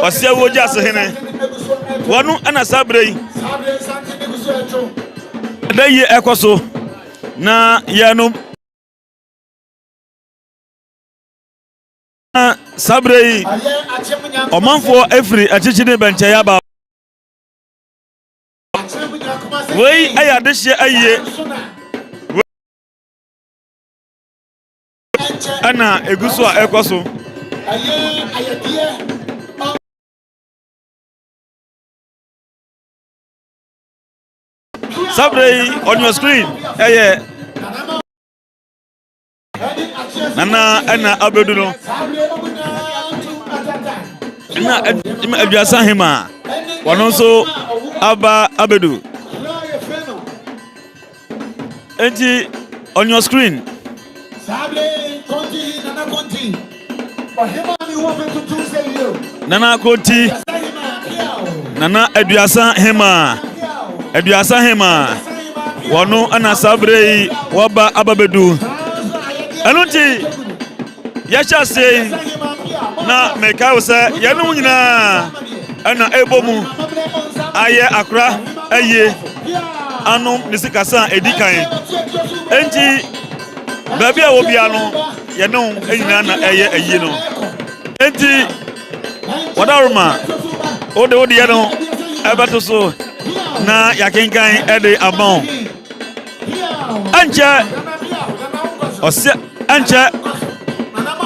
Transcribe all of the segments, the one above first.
Osia wo GYAASEHENE. Wonu ana sabrei. Da ye ekoso na yanu sabrei omanfo efri achichine benche ya ba wei aya dehye aye ana eguso a ekoso sabrei on your screen Nana abedu no na GYAASEHENE wono so aba abedu enti on your screen Nana Konti Nana GYAASEHENE wono ana sabrei waba ababedu Anunti yasha say na meka wo say yanu nyina ana ebomu aye akra aye anu nisikasa edikan enti baby a wo bia no yanu nyina na aye aye no enti wadaruma ode yanu abato so na yakenkan ede abon anja osia Anche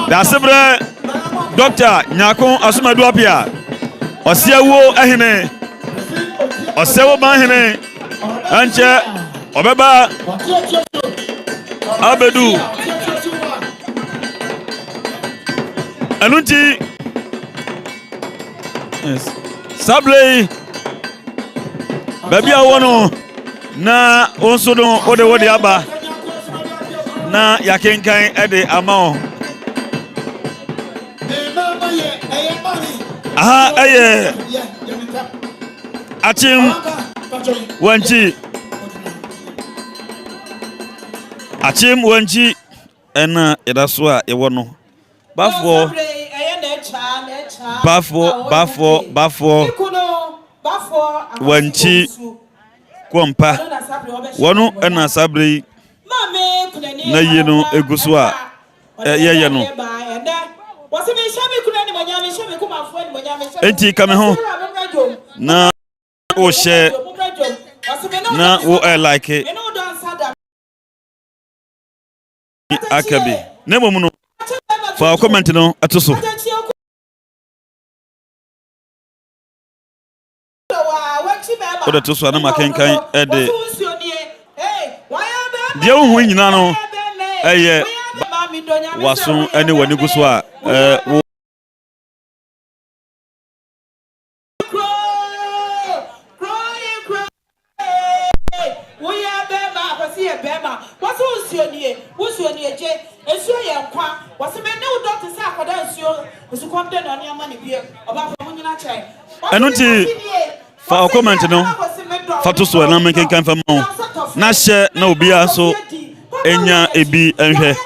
da sebre doctor nyako asumadu apia osiewo ehene osiewo ban hene anche obeba abedu anunti yes sablei baby awono na onsodo ode aba na yakenkan ede amao aye AKyem Wenchi ena edaso a ewo no Baffour Wankyii Koampah wono ena sabrei na yeno eguso a ye no enti kame ho na o share na o like it akabi na momu no fa comment no atoso oda toso na makenkan ede dia hu nyina no eye waso ene wani guso a Anunti fa comment no fa to so na menken fa mo na hye na obia so enya ebi enhwe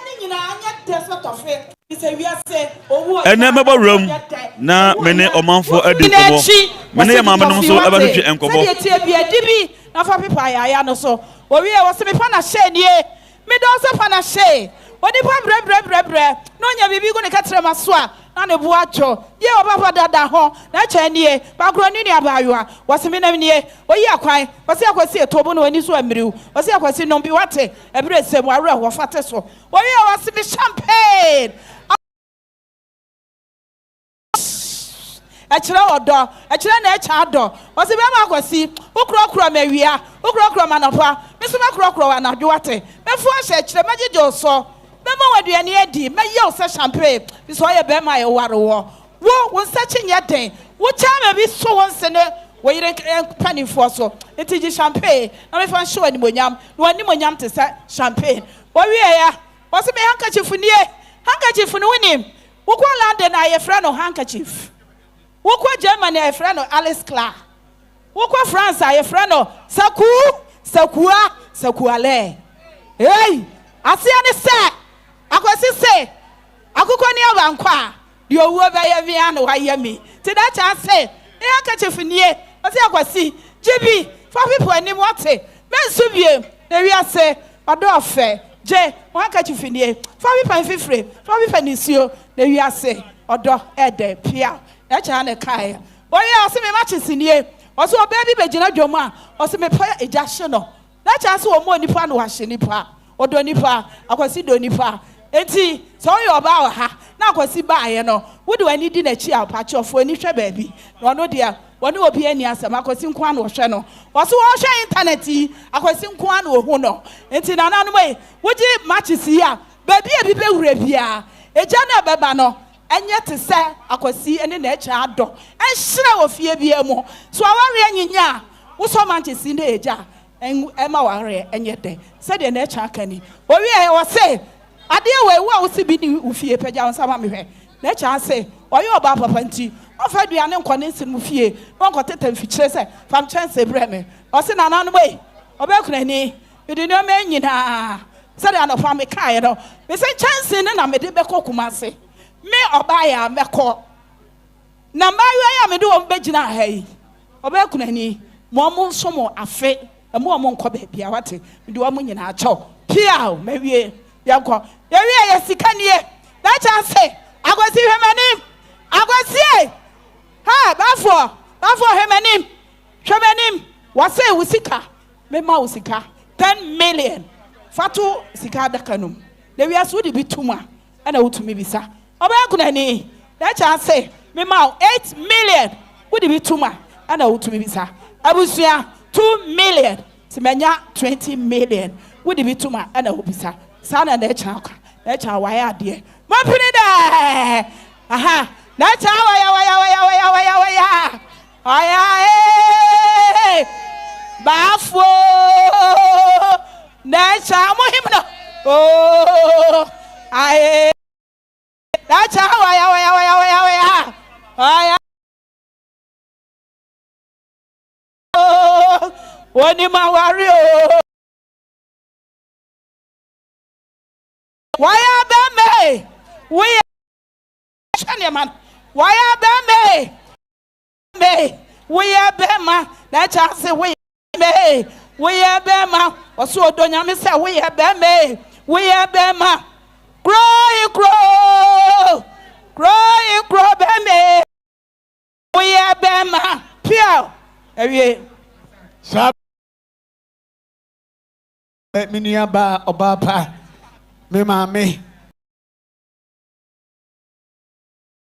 ene mebo room na mene omanfo adi kobo mene ya mama no so abatwe enkobo dibi na fa pepa ya no so wo wie wo se me pa na hye nie me don se pa na hye odi pa bre no nya bibi go ne katre maso a na ne bo acho ye obaba dada ho na cha nie ba gro ni abayoa wo se me na nie oyi akwan wo se akwasi etobo no ani so amiriu wo se akwasi no bi wate ebre sem awre wo fate so wo wie wo se me champagne achira odo achira na echa ado wo se be ma akwasi ukrokro mawia ukrokro manopa me so makrokro wa na dwate me fu ahye achira magije so Bema waduane edi me ye o se champagne bi so ye bema ye ware wo nsa chinye den wo chama bi so won se ne wo yire panifo so etiji champagne na me fa show animonyam no animonyam te se champagne wo wie ya wo se me handkerchief nie winim wo kwa London na ye fra no handkerchief wo kwa Germany ye fra no Alice Clark wo kwa France ye fra no sakuale hey asia ne se akwasi se akukọ ni abankwa the over by me and why me. To that I say, I catch a finier, as I was see, JB, 4 people and him what say, men subie, there we are say, or do fair, J, one catch you finier, 4 people and 50, 4 people and issue, there we are say, or do Ede, Pia, that's an Kaya. Oh, yeah, see me matches in here, also a baby Bejina Joma, or some prayer ejational. That's also more nipa no washing nipa, or do nipa, I can see do nipa. Enti, sorry about her. Now, I see by you know. What do I need in a chair patch of for any baby? No, dear. One will be any answer. I can see one or channel. Also, all share internet. I can see one or hono. Enti, another way. Would you matches here? Baby, a people revere. A jana babano. And yet to say, I could see any nature door. And sure of fear be more. So I worry ya. What's so much is in the age? And Emma worry and yet they said the nature canny. But we I was say. I dear way, what was be Ufie Peja on some of me? Nature say, or you about Papanti, or Fadi and Condense Mufie, one got it and features from Chance Bremen, or send another way, or Belcrany, you do not mean you know. Said I know from a Cairo, they say Chance in and I made the Beco Kumasi. Me or buy a Meco. Now, my way I may do on Bejina hay, or Belcrany, more some a fit, a more moncobe, Piawati, do a moon in our chop. Piao, maybe. Yanko, yeah, Sikanye. That's I say. I go see him and him. I go see. Ha, Baffour him and him. Shemanim. What say Usika? Mema Usika. 10 million. Fatu Sika Dakanum. The we are so to be tuma. And I would to me bisa. Obakunani. That's I say. Mema 8 million. Would it be tuma? And I would to me bisa. Abusia 2 million. Semenya 20 million. Would it be tuma? And I would bisa. Sana nature, why dear. Mampinida! Aha! Nature, why, Baffour! Nature, Mohimno! Oh, I. Nature, why, oh, one in my warrior. Why are me? We are man. Why are me? We are Bema. That's how say we me. We are Bema. Also, don't you miss we are Bema. We are Bema. Grow, Bema. We are Bema. Pio. Sab. Miniaba Obapa. Me mami.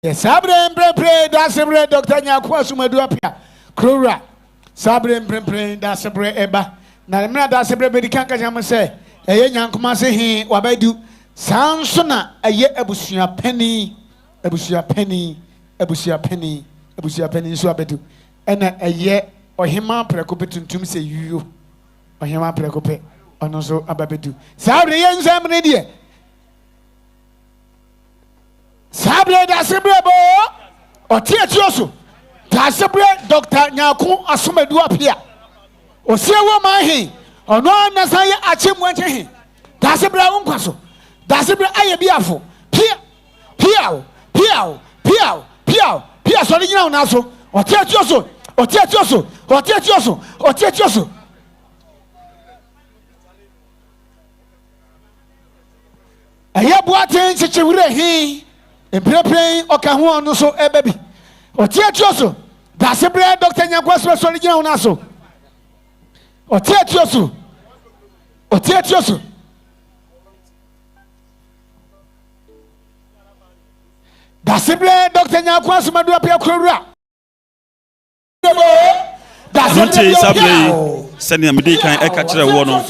Yes, Sabre pray. That's a bread, Doctor Nyakwa Sumaduapia. Krura. Sabre pray. That's a bread eba. Now, that's a bread medical Kajama say. A young Kumasi he, Wabedu. Sansona, a ye ebusia penny, Swabedu. And a ye or hima precopet to say you or hima precope. And also Ababedu. Sabre young Samania. Sabre that's a brebo or Tiachoso. That's a bread, Doctor Nyaku Asumeduapia. Or say woman he or no one as I AKyem Wenchi. That's a brown passo. That's a bread I be afo. Piao. So you know now so or Tiachoso. I have what things that you will he and praying or can one so a baby or Tiachoso. That's a bread, Doctor Nyakwa, so you know now so or Tiachoso. That's a bread, Doctor Nyakwa, so Maduapia Kura. That's a Sabre, sending a medical and catch a one.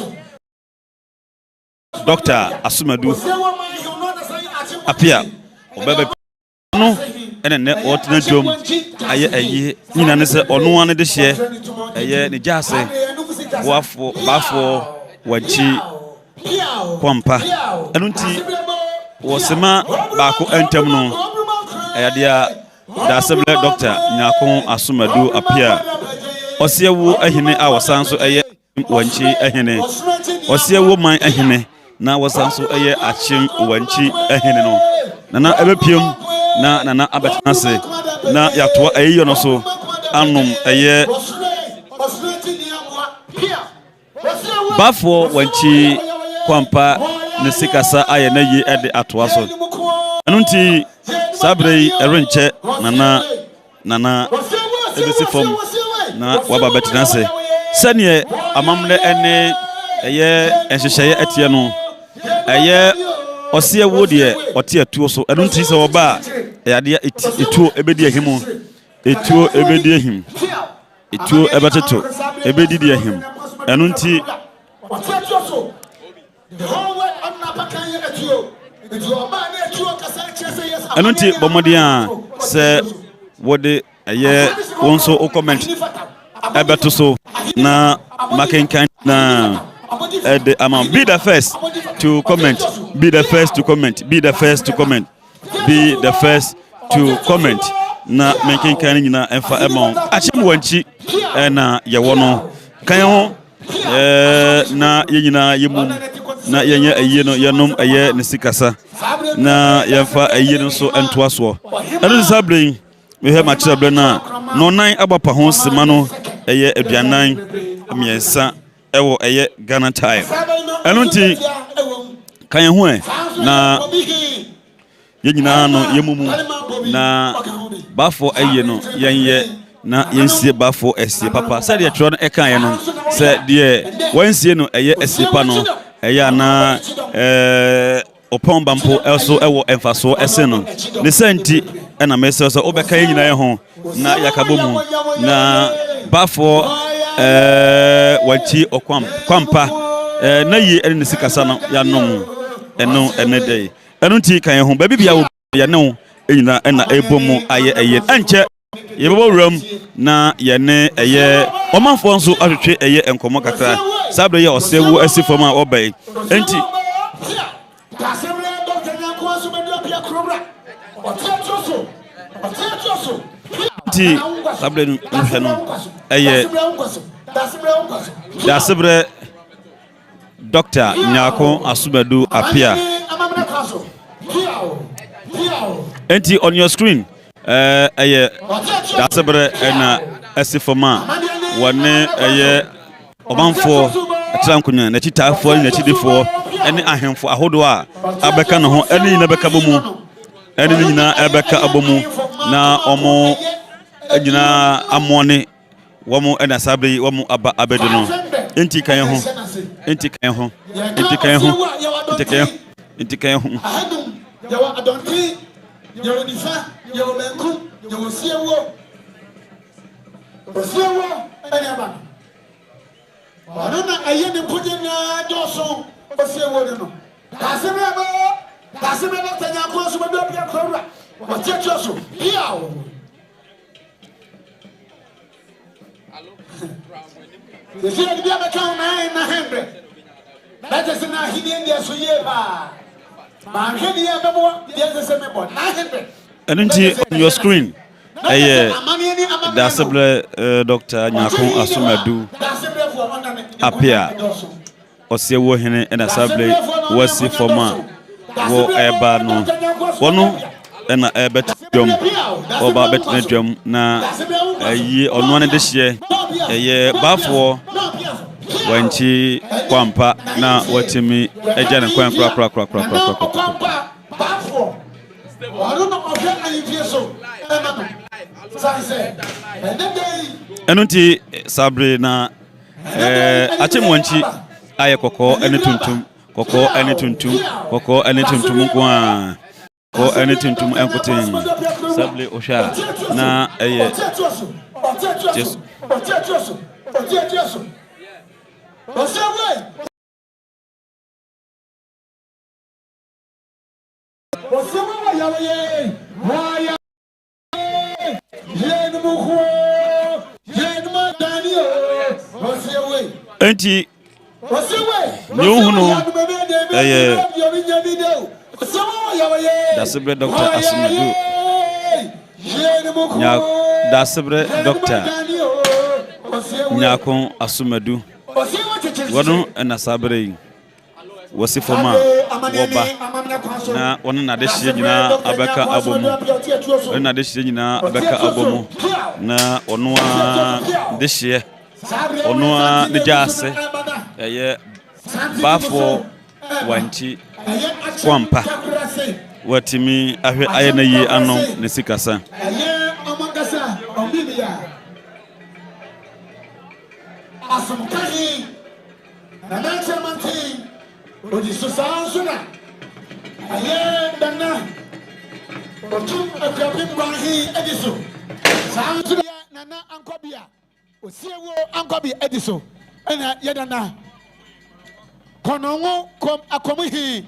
Doctor Asumadu appear Obebe no and then what no drum aye or no one this year aye ni jase Baffour Wankyyi Koampah enunti wosema baako entem no dia dasable Doctor Nyakon Asumadu appear osiewu ahine a wasanso aye Wankyyi ahine osiewu man ahine na wasanso eye AKyem Wenchi ehene no na ebepiem na nana abetena se na yatoa ayi no so anom eye Baffour Wankyii Koampah ne sikasa aye na yi ede atoa so enunti sabrei erenche nana ebesi fom na waba betena se sene amamle ene eye enhyehyeye etie no eye ose ewo de ote atuo so enunti se oba yade etuo ebedi ahim etuo ebedi ahim etuo ebeteto ebedi di ahim enunti enunti bomodia se wode eye wonso o comment ebeto so na makenkan na the amount. Be the first to comment. Be the first to comment. Be the first to comment. Be the first to comment. Na making kind na enfa amount. AKyem Wenchi na yewono. Kan na yenyina yemum na yenye aye no yenom aye ne sikasa. Na yemfa aye no so entoa so. Eno sabrin we he match sabrin na no nan abapa ho sema no aye aduanan miensa ewo eye Ghana time enunti kan ho na yenyina no yemumu na Baffour aye no yenye na yensie Baffour esie papa said ye tro no e kan ye no said de wansie no eye esie pa no eye na opon bampo also ewo emfaso ese no ne senti na mese so obeka yenyina ye ho na yakabomu na Baffour Wankyii Koampah na yi ene sikasa no ya nom eno ene dey enunti kan ho ba bibia wo ya ne enyina na ebomu aye eye anche yebebo wram na ye ne eye omanfo nso ahwehwe eye enkomo kakra sabre ye osewu asifom a obai enti sabre no hwe no eye Dasebre Dr. Nyako Asumadu appear. Enti on your screen Dasebre na asifoma wane omanfo atrankunya na chitafo na chidefo ene ahemfo ahodo a abeka no ho ene nyina beka bomu ene nyina abeka abomu na omo nyina amone womu ena sabri womu aba abedu no enti kan ho enti kan ho enti kan ho enti kan ho enti kan ho yawa adonti yawa difa yawa benku yawa siewo ene ba wana aye ne kuje na doso osiewo no dasebe no tanya ko so do bia kora wa tieto so hiao the fear to be able to na hembre that is na hidden there so ye ba man hedi ya bebo there is me bon na hembre enunti on your screen Dasebre Dr. Nyako Asumadu appear osiewo hene ena sabre wasi forma wo eba no wono ena ebetdom oba betdom na ayi ono ane de hye Baffour Wankyii Koampah na watimi eja ne kwan kra enunti sabre na AKyem Wenchi aye koko ene tuntum koko ene tuntum koko ene tuntum kwa ko ene tuntum enkotin sabre osha na just enti nyuhunu Dasebre Dr. Asumadu Dasebre Dr. Nyako Asumadu wono ena sabre wasi forma woba na wɔne na de hyɛ nyinaa abɛka abomu wɔne na de hyɛ nyinaa abɛka abomu na ɔno a de hyɛ ɔno a ne gyaase ɛyɛ Baffour Wankyi Koampah watimi ahwɛ ayɛ na yie anom ne sikasa asomkahi na nanchamanti odi susansuna aye dana otum akwabim gwahi ediso sansuna nana ankobia osiewo ankobia ediso ena yedana konongo kom akomuhi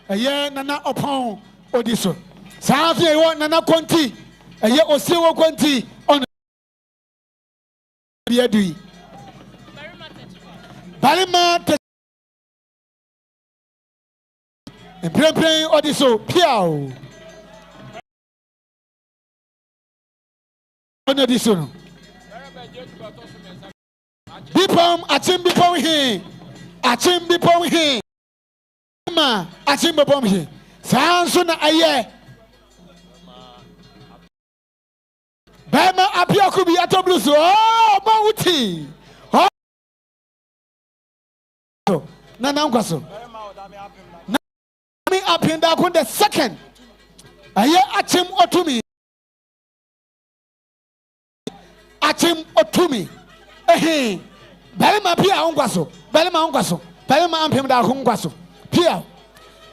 aye nana opon odiso sansu ewo nana konti aye osiewo konti on biadui Balima Emprem Odiso Piao Onodiso Bipom Achim Bipom he Achim Bipom he Ma Achim Bipom he Sansuna aye Bema Apiakubi Atobluso Oh Mauti Nana Nkwaso. Nami apinda kun the second. Aye achim otumi. Achim otumi. Ehe. Balima pia Nkwaso. Balima Nkwaso. Balima ampinda kun Nkwaso. Pia.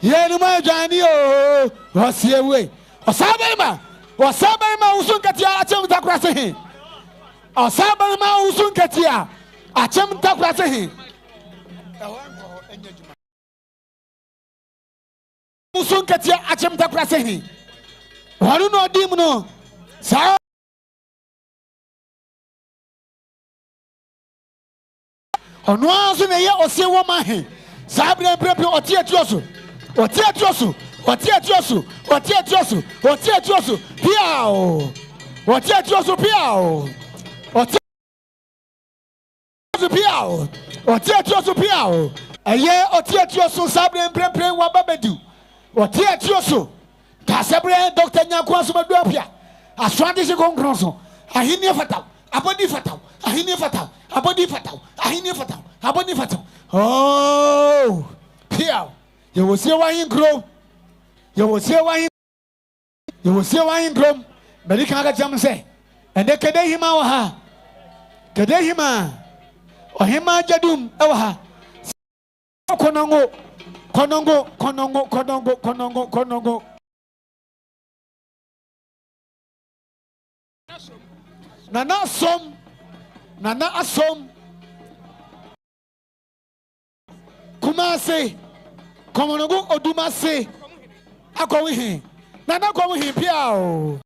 Ye ni ma jani o. Osiewe. Osabalima. Osabalima usun katia achim takurase he. Osabalima usun katia achim takurase he. Musun katia achem taprase he wanu no dim no sa ono aso ne ye osiewo ma he sa bre otiatioso piao otiatioso piao otiatioso piao aye otiatioso sa bre wa babedu otiatioso ta sebre doctor nyako asomadu apia aswande se konkronso ahini fatal abodi fatal ahini fatal abodi fatal ahini fatal abodi fatal oh pia ye wosie wahin kro ye wosie wahin kro beli kan ga jam se ende kede hima wa ha kede hima ohima jadum e wa ha konongo nana asom kumase komonongo odumase akowihin nana kowihin piao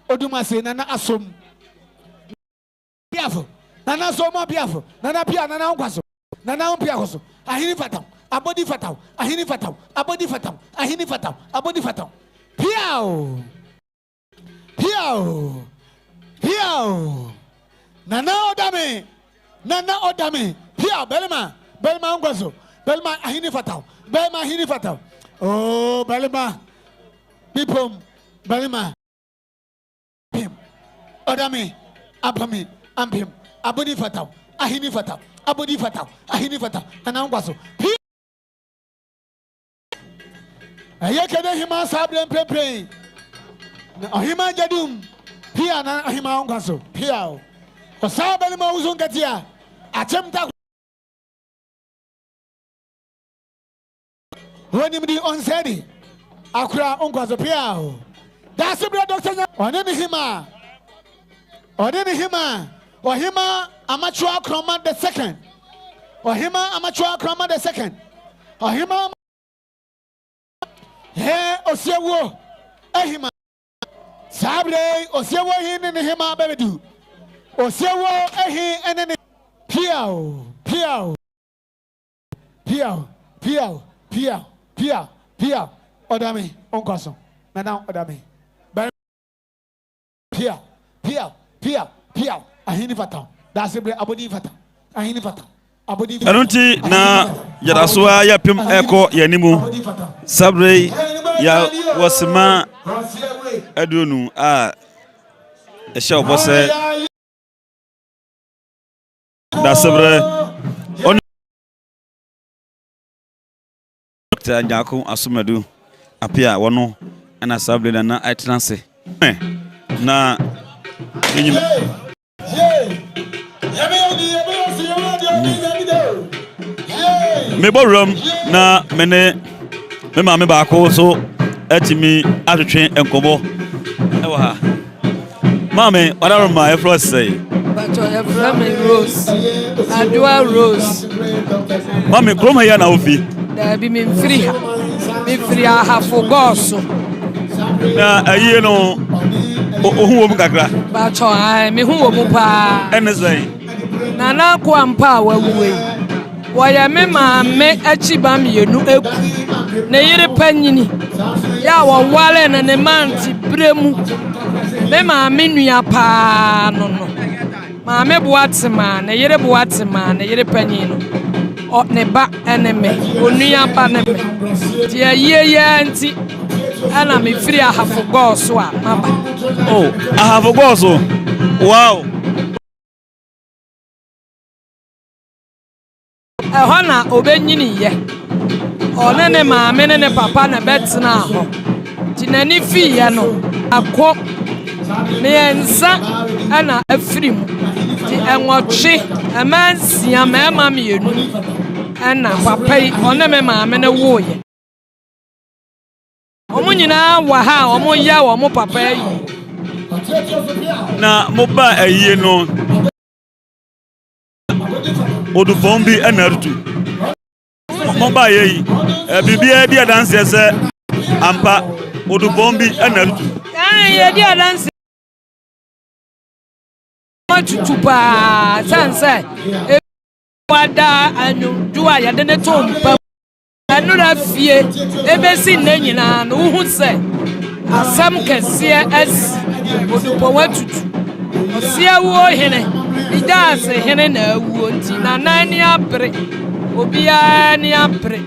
odumase nana asom piafo nana soma piafo nana pia nana Nkwaso nana ompia koso ahini fatal abodi fatal ahini fatal abodi fatal ahini fatal abodi fatal piao nana odame piao belma Nkwaso belma ahini fatal oh belma bipom belma pim odame abami ampim abodi fatal ahini fatal abodi fatal ahini fatal nana Nkwaso aye kede hima sabre prepre ahima jadum pia na ahima Nkwaso pia osabele ma uzun katia achemta woni mdi onsedi akura Nkwaso pia da sebre doctor onene hima ohima amateur croma the second ohima amateur croma the second ohima he osiewo ehima sabre osiewo hin ne hima bebedu osiewo ehin enene piao odame Nkwaso nana odame piao ahini fatal da sebre abodi fatal ahini fatal Anunti na yadaswa ya pim eko yanimu sabre ya wasima adunu a esha obose da sabre on ta nyako asumadu apia wono ana sabre na atranse na enyim me borom na mene me ma me ba ko so atimi atwetwe enkobo ewa ha mame odaro ma e fro say but your from Rose Adua Rose mame kroma ya na ofi da bi me free ha for goso na ayi no ohu wo mu kakra but I me hu wo mu pa enesai nana kwaampa wawuwe waya me maame achiba mienu eku ne yire panyini ya wawale na ne manti bremu me maame nua pa no maame boatema ne yire boatema ne yire panyino o ne ba eneme onua pa ne me ti aye anti ana me firi ahafogo so a maba oh ahafogo so wow ehona obenyini ye onene maame ne papa na betena ho tinani fi ye no akọ mensa ana afrim ti enwotwe amansia mama mienu ana papa oneme maame ne wo ye omunyina wa ha omo ya omo papa yi na moba ayi no odufon bi enertu moba yi bibia dia dance se ampa odufon bi enertu ye dia dance tutupa sanse wada anyu duwa ya de ne tompa anu na fie ebesi ne nyina no hu se asam kese as odupo watutu osia wo hene GYAASEHENE na awu nti na nani abre obia ni abre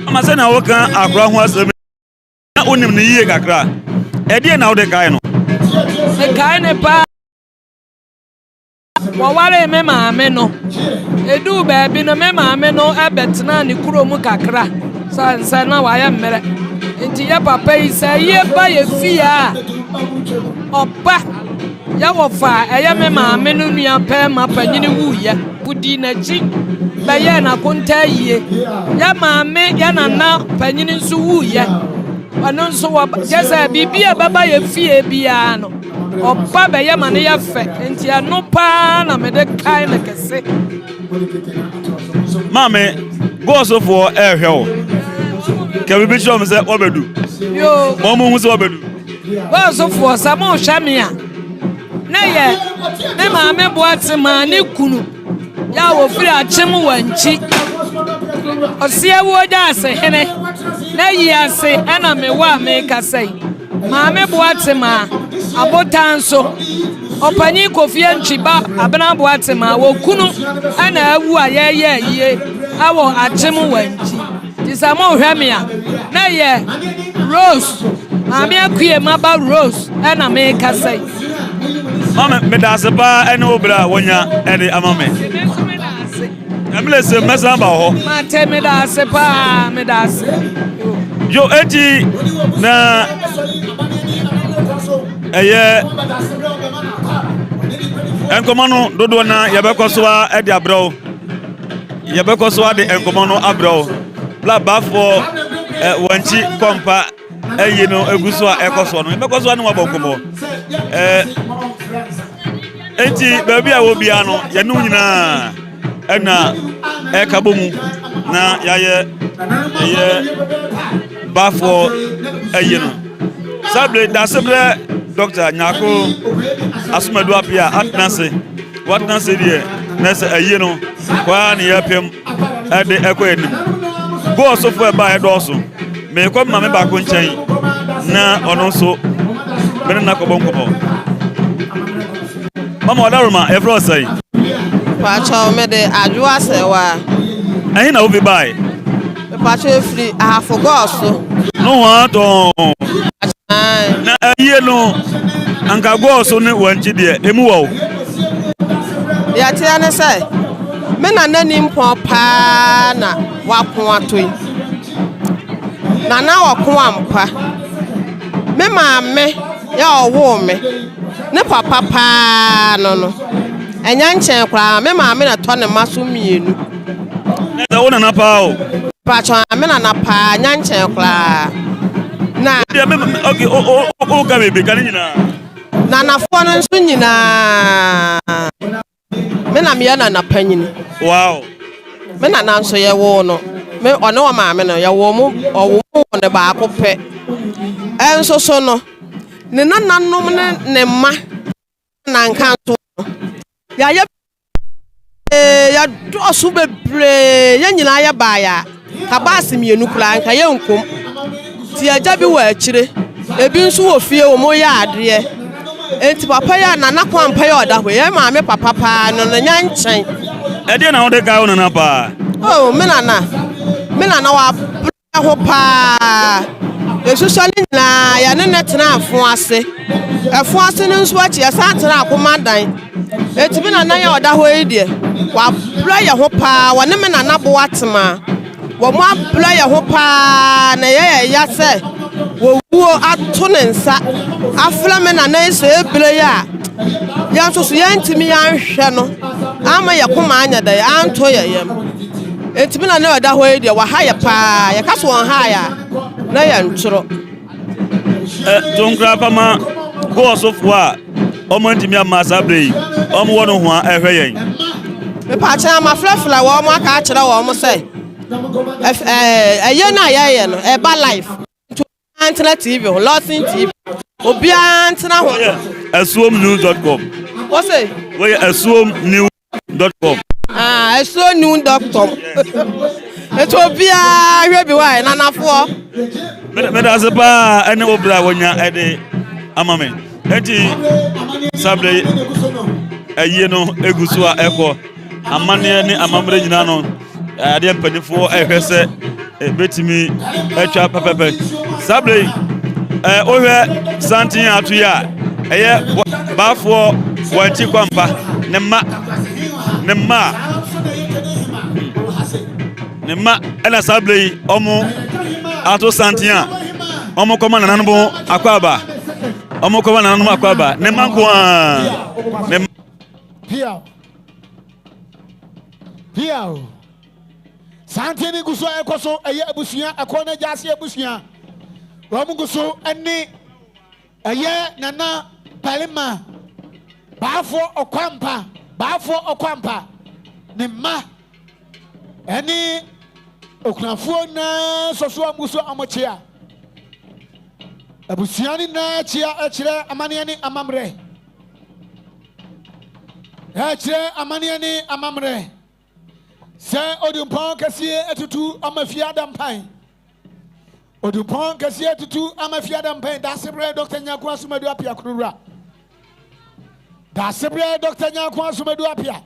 amase na woka akra ho asem na onim ne yie kakra ede na wo de kai no e kai ne pa waware me maame no edu baabi no me maame no abetena ne kurom kakra sansa na waya mmere nti ya papa isa ye ba ye fia oba ya wofa eye me maame no nua pa ma panyini wuya budi na ji ba ye na konta yie ya maame ya nana panyini nso wuya ono nso wa jesa bibia baba ye fie bia no oba ba ye mane ya fe nti ano pa na me de kai na kese mame go so for ehwe o ke bi bicho me se obedu yo mo hu se obedu go so for samo hwamia na ye me maame boatema ne kunu ya wo firi AKyem Wenchi osia wo GYAASEHENE na yi ase ana me wa me kasai maame boatema abotanso opanyi kofie nchiba abena boatema wo kunu ana awu ayeye yie awo AKyem Wenchi tisamo hwamia na ye Rose maame AKyem aba Rose ana me kasai mame me da se ba ene obra wonya ene amame emlese mesa ba ho mate me da se pa me da se yo eti na eye enkomano dodo na yebekosoa e di abro yebekosoa de enkomano abro bla BAFFOUR Wankyii Koampah eye no eguso a ekoso no yebekosoa no wabonkomo enti baby a wo bia no ye no nyina ena ekabomu na yaye BAFFOUR eye no sable da sebre Dr. Nyako asumadu apia atnase watnase die nese eye no kwa ne yapem ade ekoyenim go so fo e ba edoso me ko ma me ba ko nchen na ono so me na ko bonko mama odaruma every say Pacho me de GYAASEHENE. Ainda ouvi bai. Pacho free I forgot so. No one na aye no anka go so ne wanchi de emu wo. Ya tia ne say me na nanim pon pa na wakon atoi. Na wakon ampa. Me maame ya owo me. Ne papa pa no. Enya nchen kwa me maame na to ne maso mienu. Na wona na pa o. Pacho me na na pa nya nchen kwa. Na okay o ga bebe kan nyina. Na na fo no nso nyina. Me na me na panyini. Wow. Me na nso ye wo no. Me ono wa maame no ye wo mu owo ne ba akopɛ. Enso so no. Ne nananom ne ma na nka to. Ya ye ya do so bebre ya nyina ya ba ya. Ka ba asemienu kura nka ye nkom. Ti aja bi wa akire. Ebi nso wo fie wo mo ya ade. Enti papa ya nana kwampa ya oda ho ye maame papa pa no nya nchen. E de na wo de ka wo na pa. Oh me nana wa ho pa. Esusali na ya ne netena afo ase. Afo ase ne nso achi ya sa tena akomadan. Enti me nana ya oda ho yi de. Wa bra ya ho pa wa ne me nana bo atema. Wo mo bra ya ho pa na ye ya se. Wo wuo ato ne nsa afla me na nan so ebere ya ya so so ya ntimi ya nhwe no ama ya koma anya da ya anto ya yam entimi na na da ho e dia wa ha ya pa ya kaso won ha ya na ya ntoro tonkra pama go osofo a o mo ntimi amasa brei o mo wono ho a ehwe yen me pa cha ma flafla wo mo aka kire wo mo say eye na ya no e ba life Antena TV, Lawson TV. Obi antena ho. Asuom News.com. What say? We Asuom News.com. Asuom.com. It will be a rebi why nanafo. Me da se pa ene obra wonya ede amame. Enti sabre aye no eguso a eko amane ne amamre nyina no ade mpanifo ehwe se betimi atwa pepepe sabre ohwe santin atuya eye BAFFOUR WANKYI KOAMPAH ne ma ela sabre omo ato santin a omo koma nananu bo akwaba omo koma nananu akwaba ne ma ko a ne Pia Santini guso ekoso eye abusia akona jase abusia Romu guso eni eye nana palima BAFFOUR OKOAMPAH ne ma eni okunafo na soso amuso amochia abusia ni na chia akire amane ni amamre akire amamre Se Odumpon Cassie etutu amafia dampan. Odumpon Cassie etutu amafia dampan. Dasebre Dr. Nyakwa Sumadu apia kurura. Dasebre Dr. Nyakwa Sumadu apia.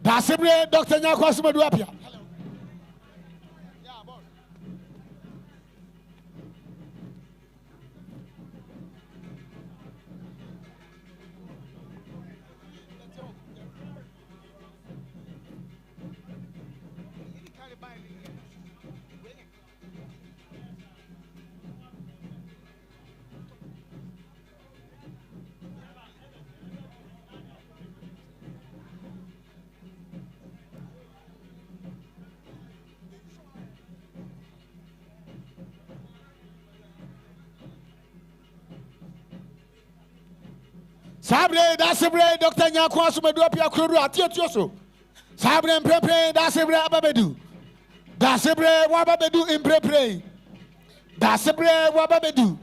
Dasebre Dr. Nyakwa Sumadu apia. Sabre dasebre Dr. Nyakwa Sumadu apia kururu atioso. Sabre mprepre dasebre ababedu. Dasebre wababedu imprepre. Dasebre wababedu.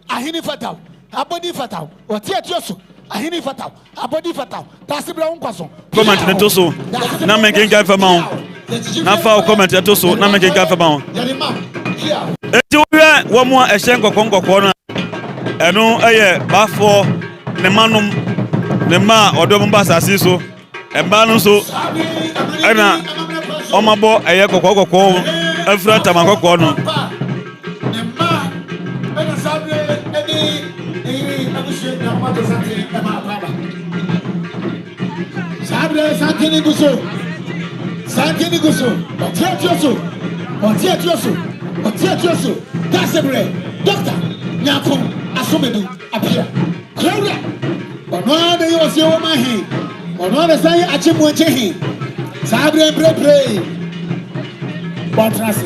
Ahini fatal. Abodi fatal. Atioso. Ahini fatal. Abodi fatal. Dasebre unkwaso. Comment ne toso. Na menken ka fa ma. Na fa comment ne toso. Na menken ka fa ma. Eti wo mo ehye nkokko no. Eno eye BAFFOUR ne manum ne ma odo mo ba asase so emba no so ana omabo eye kokoko afra tamakoko no Santini Guso, Otioso, that's a bread. Doctor, Nyakon, Asumedu, appear. Clara, Ono de Yosio Mahi, Ono de Say AKyem Wenchi, Sabre pray. What trust?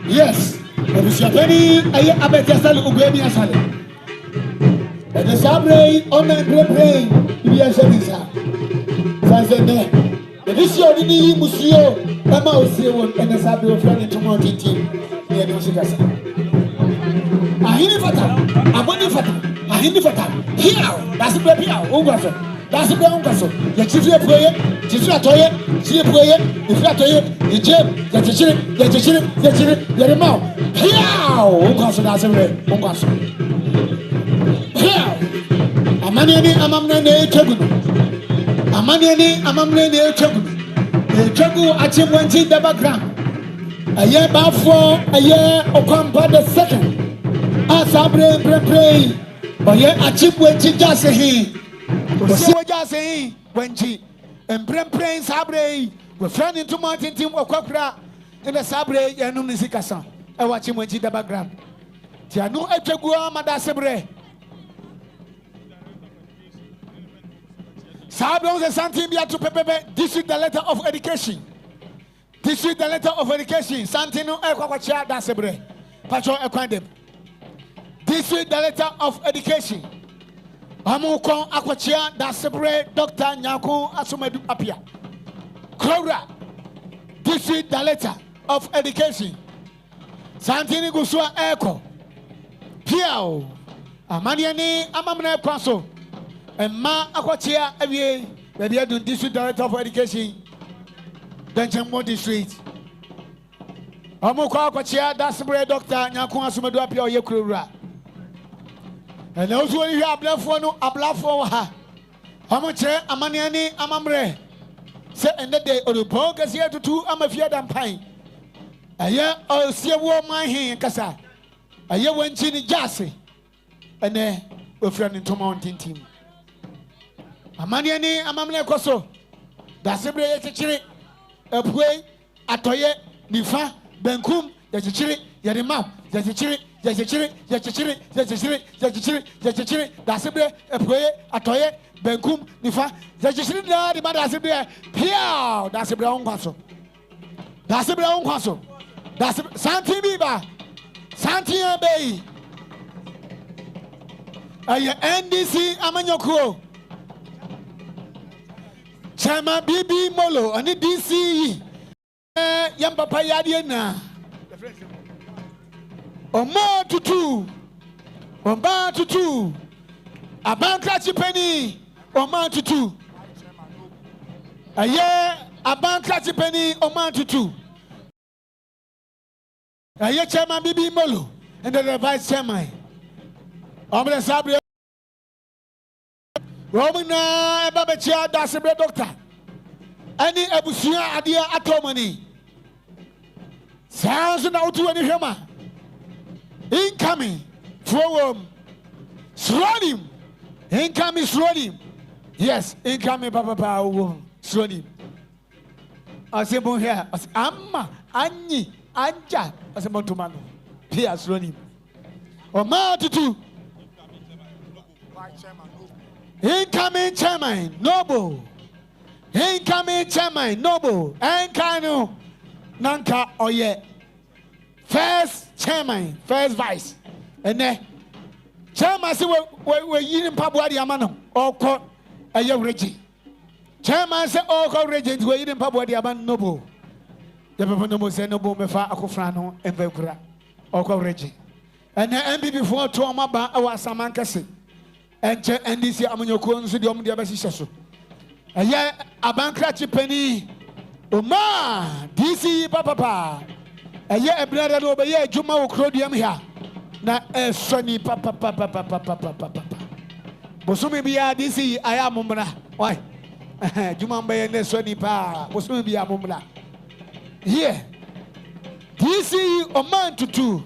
Yes. Penny, I bet you sell Ugremi Asale. And the Sabre on my pray, we are saying, sir. Sanzene, the Vishio Dini Musio, Emma Osio, and the Sabre of Friend to Mountain team. Near Nosikasa. I here, that's a baby, that's a brown castle. The chief prayer, Chitratoye, see a prayer, the Flatoye, the jam, the children, the mouth. Here, that's a red, here, Amani, Amamne, Chagu, AKyem Wenchi the background. A year BAFFOUR, a year Koampah the second. Asabre pray. But yeah, AKyem Wenchi GYAASEHENE. GYAASEHENE Wenchi. And pray Sabre. We're friend into mountain team of Kwakra. In the Sabre, Yanum Nisikasa. I watch him Wenchi the background. Tianu Echegua Madasebre. Sabre was a something to Pepe. This is the letter of education. Santino Ekwacha Dasebre. Pacho Ekwandem. This is the letter of education. Amukon Akwachia Dasebre Dr. Nyako Asumedu Apia. Clara. This is the letter of education. Santini Gusua Eko. Piao. Amaniani Amamne Kwaso. And Ma Akwachia Evie. They are doing this is the letter of education. Denchemo district. Amukon Akwachia Dasebre Dr. Nyako Asumedu Apia Yekrura. And also when you have Ablafo ha. Amuche Amaniani Amamre. Say and that day or the pog is here to 2 Amafia Dampine. A year or see a war my hand Casa. A year when Chini Jassy. And then we're friend into mountain team. Amaniani Amamre Coso. That's a break a way Atoye Nifa Benkum. There's a chili, Yarimau. There's a chili. That's a bit a prayer, a toy, Benkum, Nifa, that's a the matter as a bear, Piao, that's a brown castle. That's a brown castle. That's Santi Biba, Santi Bay. Are you NDC Amanyoko? Chama Bibi Molo, and the DC Yamba Payadiana. Oma tutu, abankrachi penny, Oma tutu. Aye, abankrachi penny, Oma tutu. Aye, chairman Bibi Molo, and the vice chairman. Omre Sabre. Romina Babachia Dasebre Doctor. Any Abusia Adia Atomani. Sounds now to any humor. Incoming from Slonim. Incoming Slonim. Yes, incoming Papa Slonim. I say, bon here. I say, Amma, Anni, Anja. I say, Montumano. Here, Slonim. Or Matutu. Incoming chairman, Noble. Incoming chairman, Noble. Enkano, Nanka, Oye. First chairman, first vice. And then chairman say we're eating Pabua Diamano or court a young Reggie. Chairman say all court regents were eating Pabua Diamano Noble. The people no say Noble Mefa Akofrano and Vekura or court Reggie. And then MB before Toma Ba our Samankasi. And this year Amunokon Sidium Diabasisaso. And yet a bankruptcy penny. Oma DC Papa. ɛyɛ ɛbrɛda no ɔbɛyɛ adwuma wɔ kuro duam ha na ɛsɔ ni papa bosome biara de si ayɛ amomra why adwuma mbɛyɛ ne ɛsɔ ni paa bosome biara amomra here DC Oman Tutu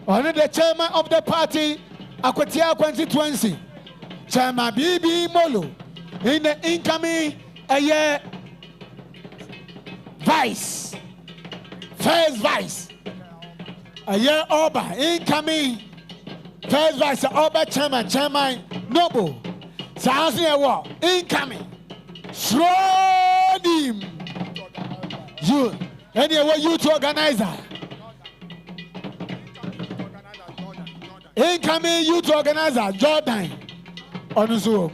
on the chairman of the party Akwatia constituency Chairman BB Molo in the incoming vice first vice Oba incoming first vice Oba chairman Noble sounds incoming Shrodim you anyway youth organizer incoming youth organizer Jordan Onuzo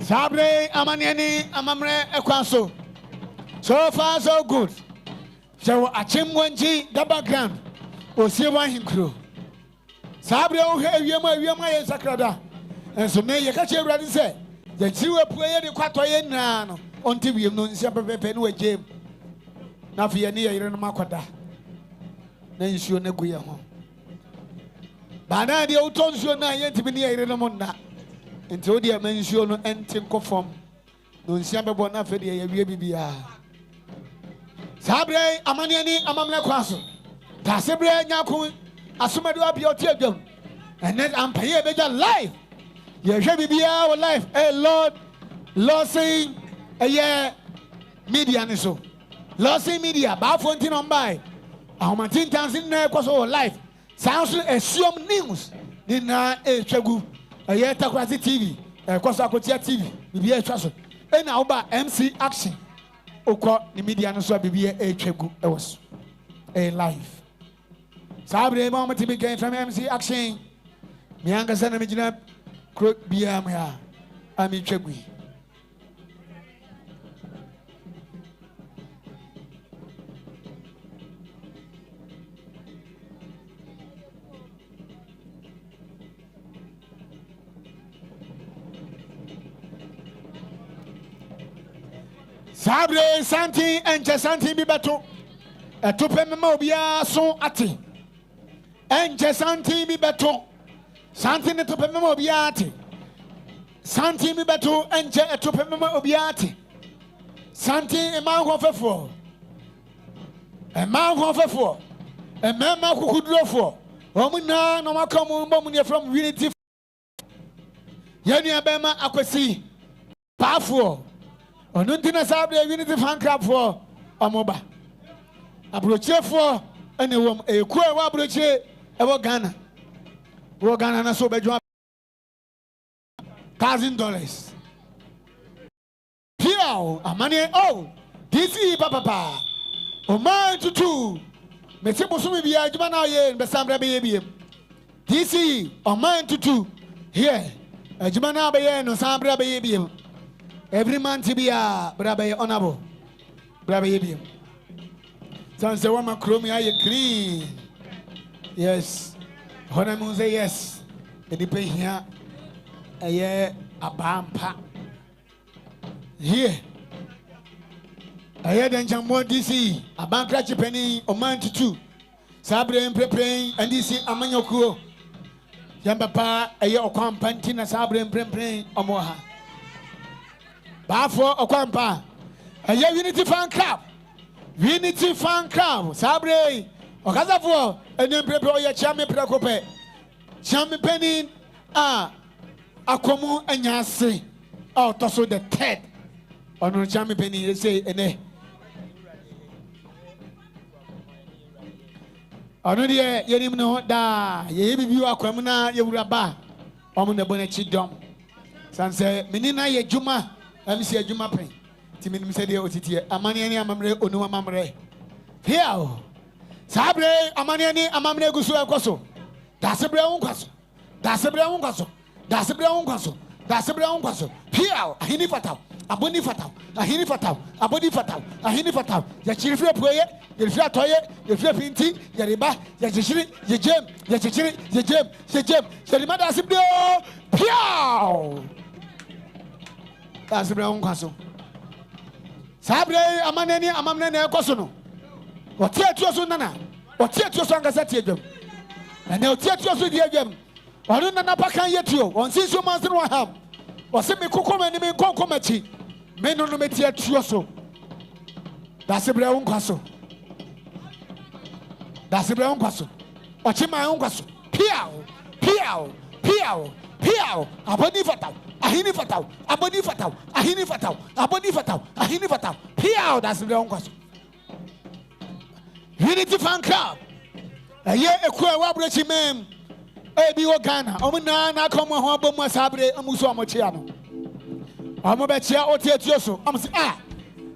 Sabre Amaniani Amamre Ekwaso. So far so good. So AKyem Wenchi the background Osiwa Hinkro Sabre Yama Sakrada and so may Yakachi Radi say the two play the Quatoyen Nano until we have known Sabre Penway Jim. Now for your near Makwada. Then you should not go home. Bana the old tons you na yet to be near Ramona until the mention and tinko form. No Samba Bona Fedia Bibia Sabre Amaniani Amamla Quasso Tasebre Yaku Asumadu up your teardom and then I'm paying better life. You shall be our life, a Lord, Lossing a year media so. Lossing media, Bafontin on by. Our Martin times in there was all life. Sounds assume news. Nina a chagu, a year Takwasi TV, a Kosakotia TV, BBA Trasso, and our MC Action. Oko, the media and so BBA a chagu, it was a life. Sabre moment to begin from MC Action. Mianga Sanamijina, Crook Biamia, Ami Chagui. Sabre Santi and Santi Bibato. A tupememo bia son ati. And Santi Bibato. Santi ne tupememo biati. Santi Bibato and a tupememo biati. Santi a man of a four. A man of a four. A man who could draw for. Omuna no macamu from Unity. Yani Abema Akwesi. BAFFOUR. Onuntina Sabre Unity fan club for Amoba. Abroche for anyone a Kua Abroche ever Ghana. Ghana so bedroom $1,000. Piao, a money oh, DC Papa. Oman Tutu. Mesipo Sumi Bia Jumana ye and Besambra baby. DC Oman Tutu. Here. A Jumana Baye no Sambra baby. Every man to be a brother honorable. Brother Ibium. Sans a woman chromia clean. Yes. Honamu say yes. The depend here a year a bampa. Here. I had an Jambo DC, a bankratch penny or man to two. Sabre and preparing and DC Amanyoku. Yambapa a year of Quampantina Sabre and preparing Omoha. BAFFOUR Okwampa. A Unity fan club. Unity fan club. Sabre. Okazafo. And then prepare your chame precope. Chame penny. Akomu and Yasi. Oh, Tosso the Ted. On no chame penny. They say, ene. Ono de yenim no da. Ye bibi akwamuna ye wuraba. Omo ne bonechi dom. Sanse menina ye juma. I'm see a Juma pen. Timin said the OTT, Amaniani Amamre, Onu Amamre. Here, Sabre, Amaniani Amamre Gusu Coso. That's a brown castle. That's a brown castle. That's a brown castle. That's a brown castle. Here, a hinifatal, a bonifatal, a hinifatal, a bonifatal, a hinifatal. The children play it, the flat toilet, the flip pinty, the riba, the chiri, the gem, the chiri, the gem, the gem, the limada Sibio. Piao! That's the brown castle. Sabre Amanani Amamne Cosono. ɔte atuo so nana ɔte atuo so ankasa tie dwam ɛnɛ ɔte atuo so die dwam ɔno nana pakan yɛ tuo ɔnsi so manse no waham ɔse me kokɔ m'ani me nkɔnkɔ m'akyi me no no meti atuo so dase brɛ wo nkwa so dase brɛ wo nkwa so ɔkye ma wo nkwa so piao piao piao piao abɔni fataw ahini fataw abɔni fataw ahini fataw abɔni fataw ahini fataw piao dase brɛ wo nkwa so Unity Fan Club ɛyɛ ekura wa brɛchi mɛm ebi wɔ Ghana ɔmo na kɔn mo ho abɔ mo asabre ɔmo so ɔmo kyia no ɔmo bɛ kyia ɔte atuo so ɔmo si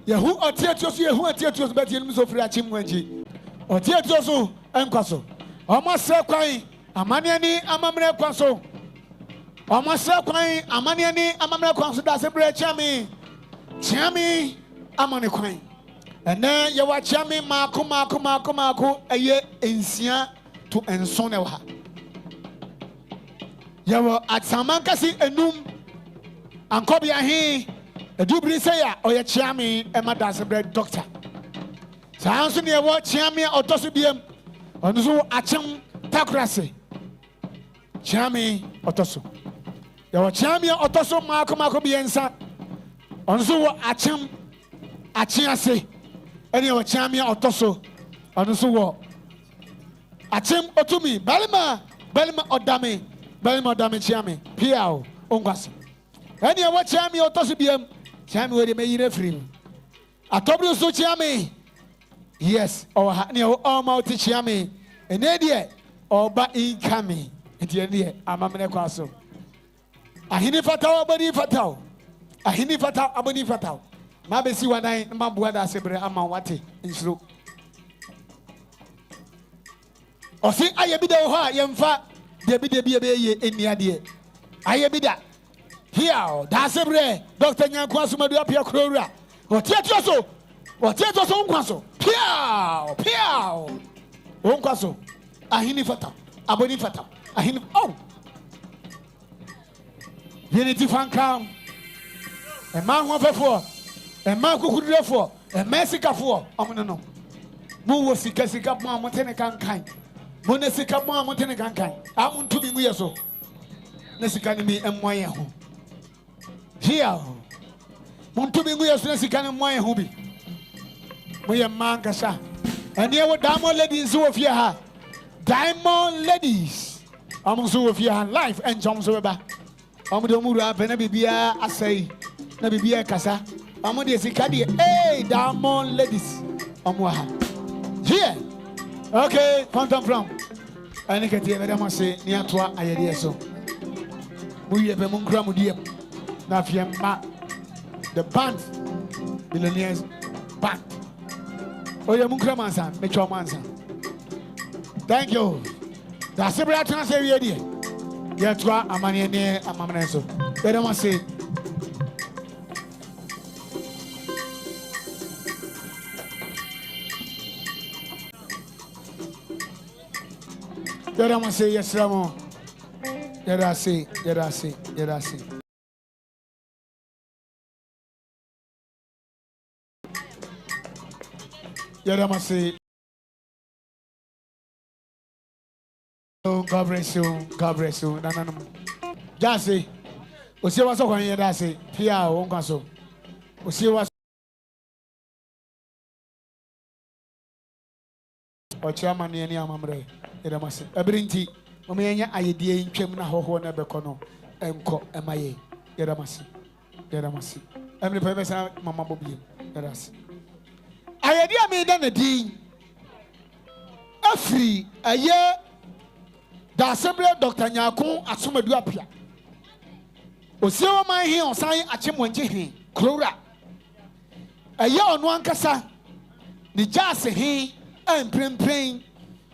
yehu ɔte atuo so yehu ɔte atuo so bɛ tie no so firi AKyem Wenchi ɔte atuo so ɛnkwa so ɔmo sɛ kwan amaniani amamrɛ kwan so ɔmo sɛ kwan amaniani amamrɛ kwan so dase brɛ kyia me amane kwan ɛnɛ yɛwɔ kyia me maako ɛyɛ nsia to nson na wɔ ha yɛwɔ atsaman kasi enum ankɔbea he adubiri sɛ ya ɔyɛ kyia me ɛma dase brɛ doctor saa nso ne yɛwɔ kyia me ɔtɔ so biem ɔno so akyem takorase kyia me ɔtɔ so yɛwɔ kyia me ɔtɔ so maako biɛnsa ɔno so wɔ akyem akyease ɛne yɛwɔ kyia me ɔtɔ so ɔno so wɔ akyem otumi balima ɔdame kyia me piao ongwase ɛne yɛwɔ kyia me ɔtɔ so biem kyia me wɔde mɛyire firi mu atɔbiri so kyia me yes ɔwɔ ha ne yɛwɔ ɔma ɔte kyia me ɛnɛ deɛ ɔba incoming nti ɛne deɛ amamene kɔ so ahini fataw abɔni fataw ahini fataw abɔni fataw ma bɛsi wadan ma boa da sebrɛ ama wate nsuro ɔse ayɛ bi da wɔ hɔ a yɛmfa debi ɛbɛyɛ ɛni adeɛ ayɛ bi da hiao da sebrɛ Dr. Nyanko Asomadu apia kurowura ɔte atuo so nkwa so piao nkwa so ahini fataw abɔni fataw ahini Unity Fan Club ɛma ahofɛfoɔ ɛma kukudurefoɔ ɛma sikafoɔ ɔmo no mo wɔ sika mo a mo te ne kankan mo ne sika mo a mo te ne kankan amu ntumi mu yɛ so ne sika ne mi ɛmmoa yɛn ho hia mo ntumi mu yɛ so ne sika ne mmoa yɛn ho bi mo yɛ mmaa nkasa ɛne ɛwɔ Diamond Ladies wɔ fie ha Diamond Ladies ɔmo nso wɔ fie ha life ɛnkyɛn nso bɛba ɔmo de ɔmo wura apɛ na biribiara asɛe na biribiara kasa ɔmo de sika deɛ Diamond Ladies ɔmo ha here okay phantom from ɛne kɛtɛ bɛda mo ase ne atoa ayɛdeɛ so mo yɛ bɛ mo nkura mo deɛ na afei ma the band Billionaires Band oye mo nkura mansa me twɛ mansa thank you da sebre atena sɛ wie deɛ yɛtoa amane ne amamene so bɛda mo ase Yada mase yesramo yada se yada mase God bless you nananum jase osie waso kwan yada se pia o nkwa so osie waso o chairman ne amamre Yedamase. Ebrinti, omenya ayedie ntwam na hoho na beko no enko emaye. Yedamase. Emre pebesa mama bobie. Yedamase. Ayedie me da na din. Afri aye da sebre Dr. Nyanko Asomadu apia. Osiewo man he osan AKyem Wenchi he krowra. Aye ono ankasa ni GYAASEHENE emprempren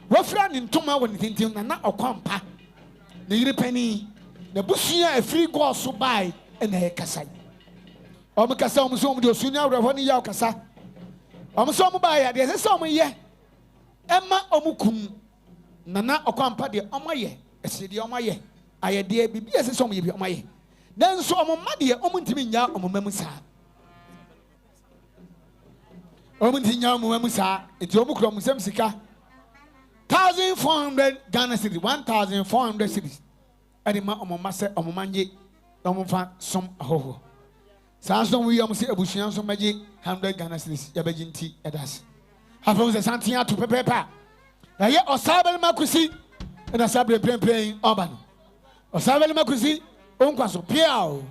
wafra ni ntoma wɔ ne tintim na ɔkwampa ne yire pani na busua afiri go so bai na yɛ kasa ɔmo kasa ɔmo so ɔmo de osunya awrɛ hɔ ne yɛ kasa ɔmo so ɔmo bai ade sɛ ɔmo yɛ ɛma ɔmo kum na ɔkwampa de ɔmo yɛ ɛsɛ de ɔmo yɛ ayɛde bibi ɛsɛ sɛ ɔmo yɛ bi ɔmo yɛ nanso ɔmo ma de ɔmo ntimi nya ɔmo mamu saa Omuntinya mu amusa enti omukro musem sika 1400 Ghana cedis 1400 cedis ade ma omoma se omomanye omfa som ahoho sanso wi am se abusuan so maje 100 Ghana cedis ya baji nti edas afo se santia to pepepa na ye osabel makusi na sabre prempren obano osabel makusi onkwaso piao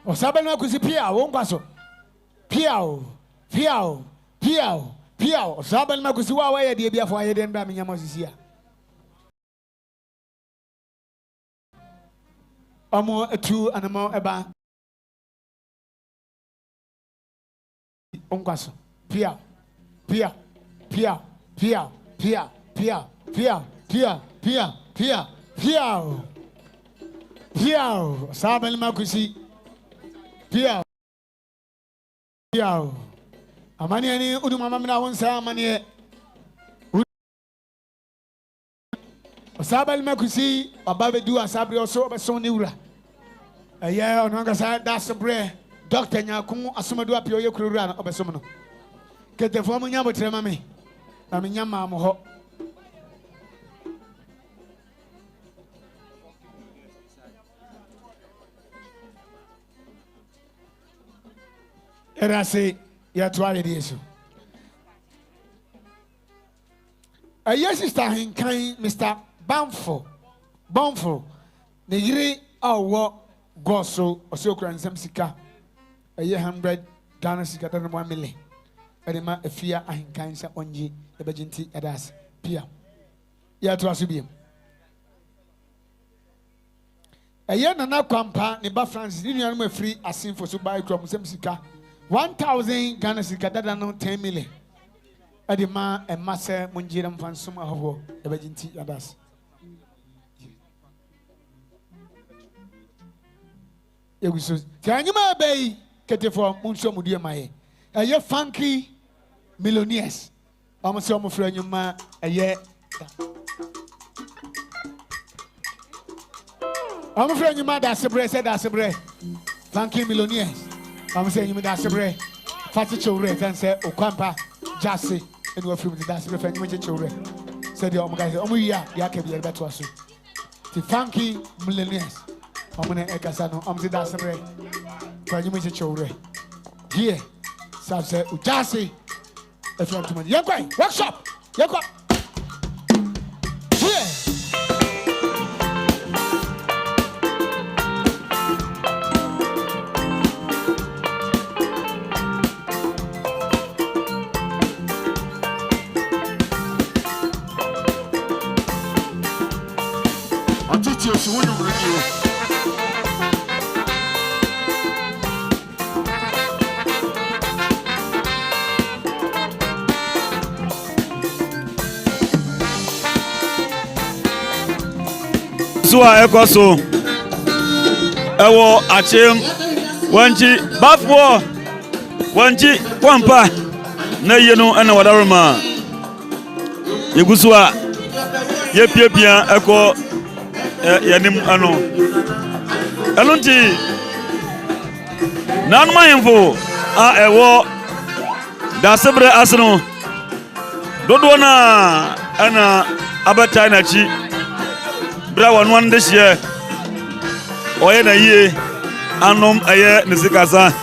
osabel makusi piao onkwaso piao osabel makusi wa ye de bia fo aye den ba menya mosisia omo etu anamo eba onkwaso piao sabel makusi piao amani ani udu mama mina wonsa amani sabel makusi ababe du asabre oso obeso ni wura eye onanga sa dasabre doctor nyakun asomadu apio ye kurura na obeso no ketefo mu nya botre mame na me nya ma mo ho era se ya tuale dieso aye sister hinkan Mr. Bamfour ne yiri awo goso osokura nsem sika aye 100 Ghana sika dan 1 million edema afia ahinkan sa onye ebejinti edas pia ya to asubiem aye nana kwampa ne ba France ni nuanum afri asinfo so bai krom nsem sika 1000 Ghana sika dada no 10 million edema emase munjira mfansum ahoho ebejinti edas eguso tianyuma bei ketefo munso mudie maye aye funky millionaires amase omo fra nyuma aye omo fra nyuma da sebre funky millionaires amase nyuma da sebre fati chowre tanse okwampa jase enu afrim da sebre fa nyuma chowre said the omo guys omo ya ke bi beto aso the funky millionaires omo ne ekasa no omo da sebre fa nyuma chowre here Sabse ujasi efram to man yankwa workshop yankwa here Antiti osuwunu radio Suwa ekoso ewo AKyem Wenchi BAFFOUR Wankyii Koampah na yenu ena wadaruma yegusua yepiepia eko yanim ano elunti nanuma info a ewo dasebre asno dodo na ana abata na chi bra wanwan de hye oye na yie anom aye nisikasa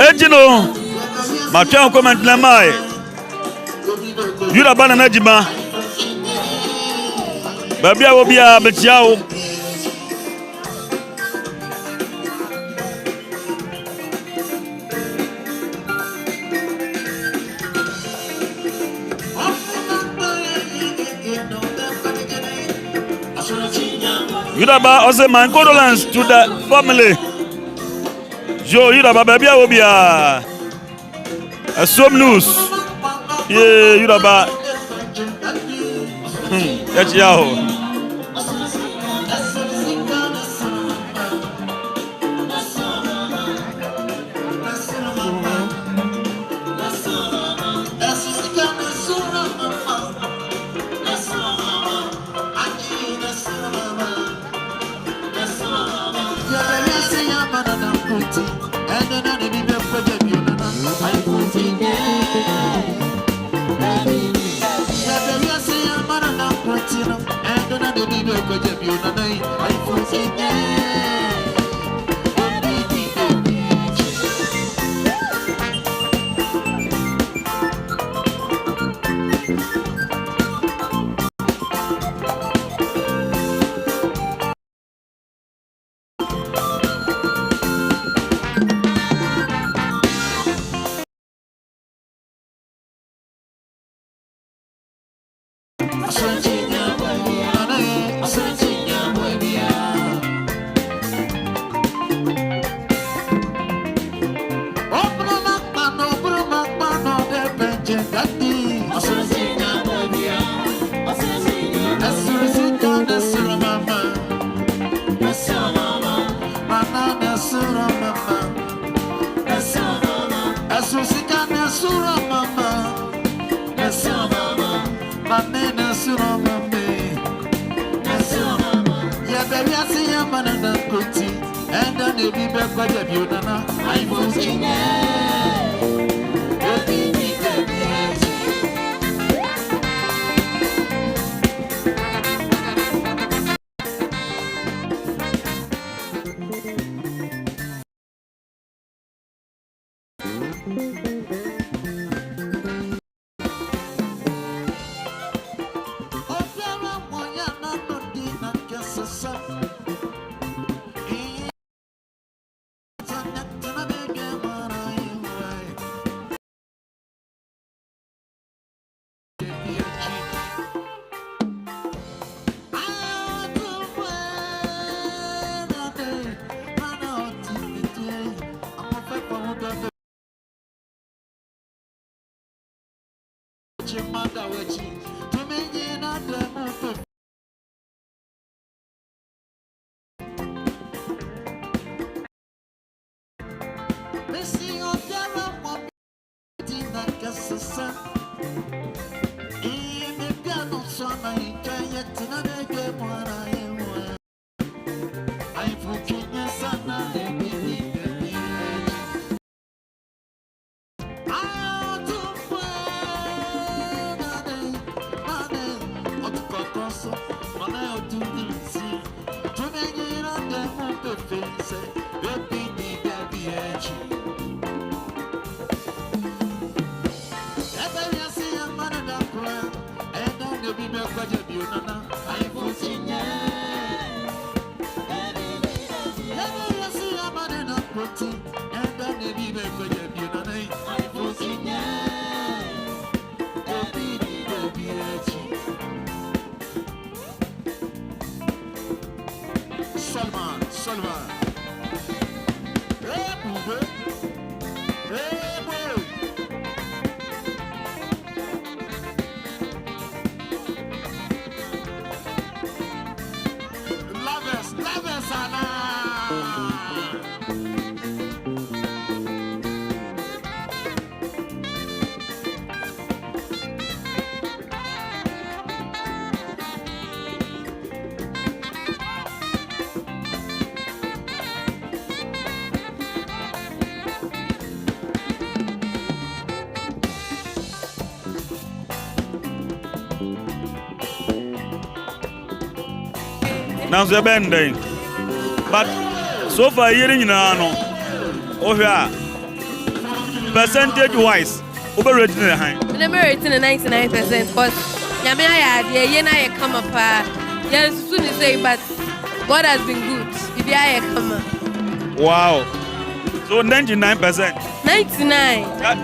ejino matwa comment na mai yura bana na jima babia wo bia bechiao Yudaba also my condolence to the family. Jo Yudaba baby obia. Some news. Yeah, Yudaba. Yao. kuti endo na ne bibe kwaje bi onana ai kuti ne ya be ya se ya mana na kuti no endo na ne bibe kwaje bi onana ai kuti ne Now the bending, but so far hearing in ano, oh yeah, percentage wise, over rating the high. Never rating 99%, but Yamaya, the Yena come up, yes, soon to say, but God has been good. If I come, wow, so 99%, 99. That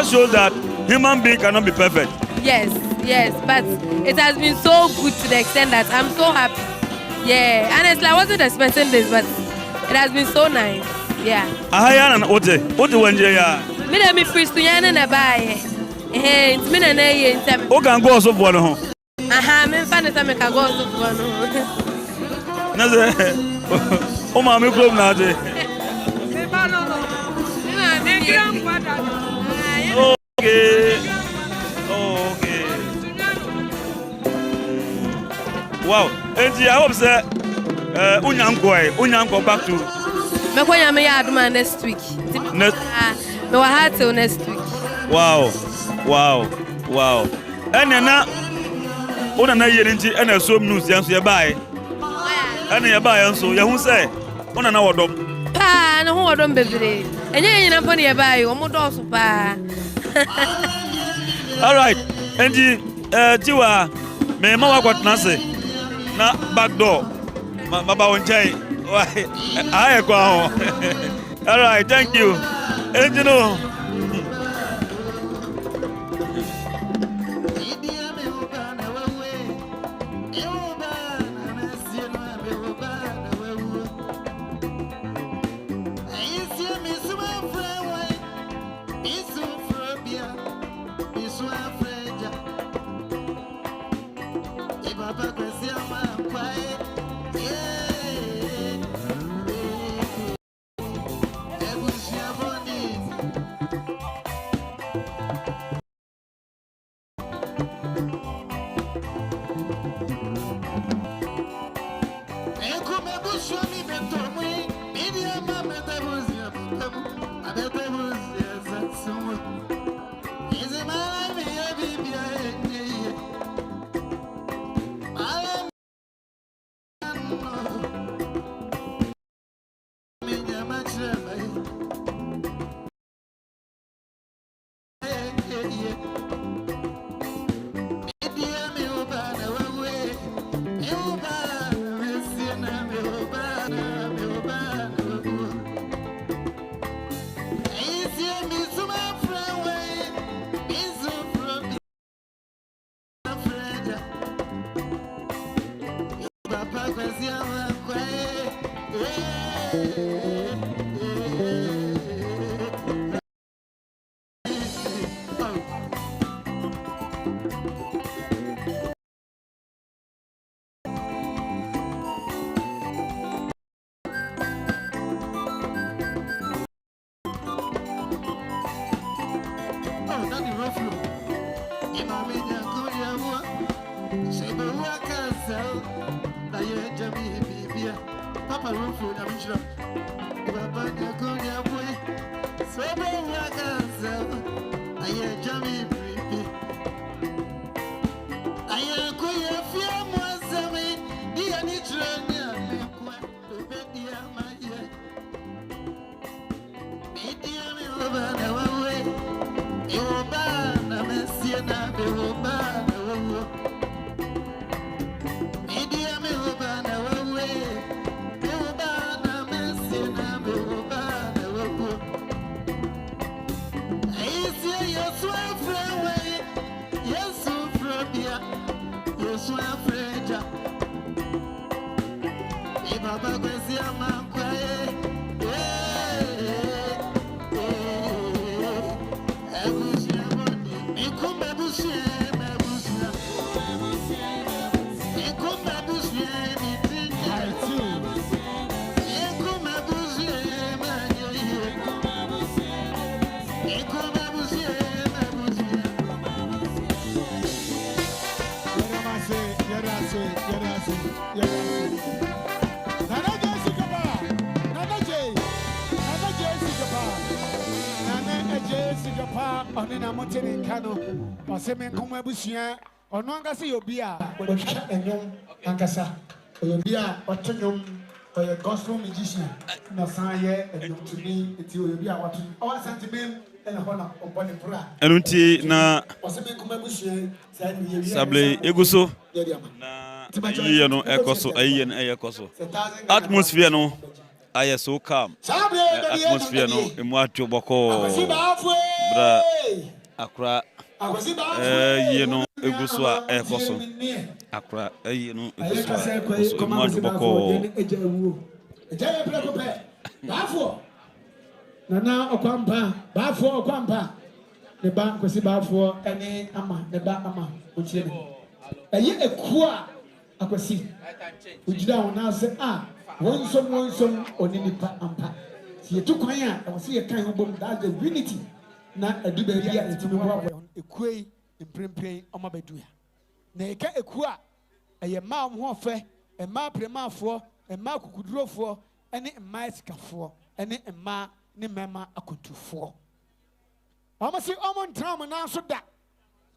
shows that human being cannot be perfect. Yes, but it has been so good to the extent that I'm so happy. Yeah, honestly, I wasn't expecting this, but it has been so nice. Yeah. Ahaya na ote wenje ya. Me na me priest yana na bae. It's me na ye ntem. O kan go so bo no ho. Aha, me fa na ta me ka go so bo no ho. Na ze o ma me club na de. Me ba no no. Me na ne grandfather. Okay. Wow. And I hope say unyanko back to Mekonya me ya aduma next week. Me wa ha till next week. Wow. Ene na ona na yere nti ena so news yanso ye bae. Ene ye bae yanso ye hu say ona na wodom. Pa na ho wodom bebre. Enye nyina mpo ne ye bae o mo do so pa. All right. Endi tiwa me ma wa kwatna se na back door. Baba Wankyii. Why? All right, thank you. And you know, Semen come busia or no angasa yobia or enyom angasa yobia or tenyom or a gospel magician no saye and to me it's yobia what all sentiment and a honor upon the pra enunti na semen come busia sable eguso na ayi no ekoso ayi no ekoso atmosphere no aye so calm atmosphere no emu atu boko bra akra no eguso a ekoso akra no eguso emu atu boko Baffouр nana okwampa Baffouр okwampa ne ba kwesi Baffouр ene ama ne ba ama otie ne eye eku a akwesi ujira wona se wonsom oni nipa ampa si etu kwan a wo se ye kan ho bom that the unity na edu ba bia etimi ho ekuei imprempren oma bedu ya na eka eku a eye ma ho fe e ma premafo e ma kukudurofo ene ma esikafo ene emma ne mema akontufo omo si omo ntram na so da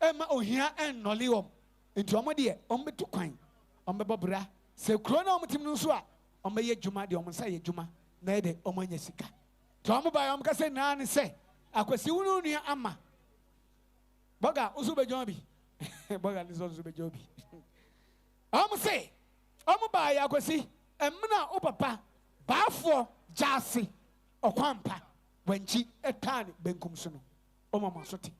emma ohia ennole om enti omo de omo betu kwan omo bebobra se kro na omo tim no so a omo ye djuma de omo sa ye djuma na de omo anya sika to omo ba omo ka se na ne se akwasi wunu nua ama boga usu bejon bi boga ni so bejon bi omo se omo ba ya akwasi emna o papa baafo jase okwampa wanchi etane benkum so no omo masote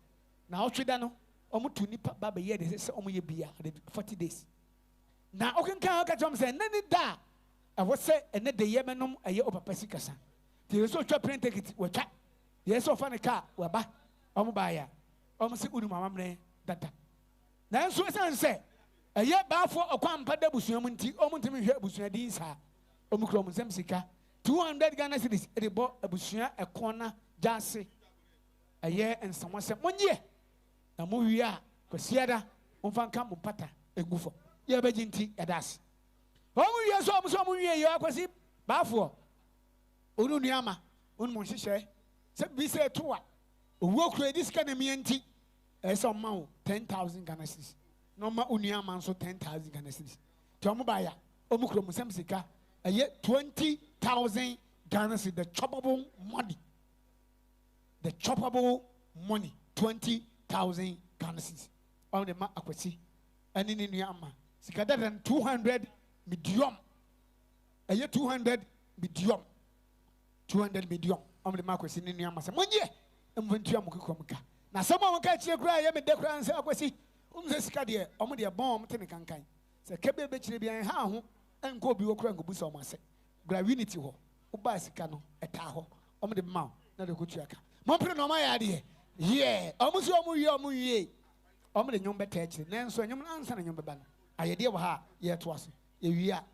na otweda no omo tu nipa baba ye de se omo ye bia 40 days na okenkan aka chom se nani da awo se ene de ye menom aye o papa sikasa ti so twa print ticket watwa ye so fa ne ka waba omo ba ya omo se unu mama mre dada na nso se aye baafo okwampa da busuam nti omo ntimi hwe busua din sa omo kro omo sem sika 200 Ghana cedis e bo abusua ekona jase aye ensawase monye na mo wi a kwasiada onfa nka mo pata egufo ye beji nti edas omo wi so omo wi ye akwasi baafo onu nuama onu mo hihye se bi se toa owo kro edi sika na mi nti e so ma wo 10,000 Ghana cedis no ma unuama nso 10,000 Ghana cedis ti omo ba ya omo kro mo sem sika aye 20,000 Ghana cedis the choppable money 20,000 Ghana cedis on the ma akwasi ani ni nuama sika than 200 medium aye 200 medium on the ma akwasi ni nuama se monye mventua mo kokomka na sama mo ka chire kura ye me de kura nse akwasi umse sika de omo de bom te ne kankan se kebe be chire bia ha ho enko bi wo kura ngobu se omo ase gravity ho uba sika no eta ho omo de ma na de kotuaka mo pre no ma ya de ye omo si omo wie omo de nyom beta chire nenso nyom ansa na nyom beba no ayede wo ha ye to aso ye wi a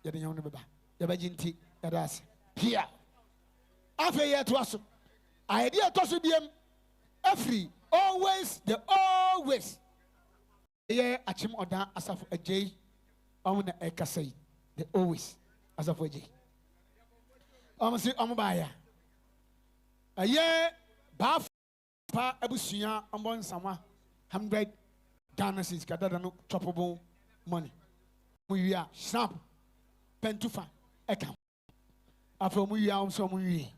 ye de nyom no beba ye ba jinti ya da ase pia afa ye to aso ayede to so biem afri always yeah achim oda asafo ajay omna ekasai the always asafo ajay si ombaaya aye baaf pa abusuya ombon sama 100 Ghana cedis kadada no choppable money mu wia snap pentufa eka afro mu wia omso mu wie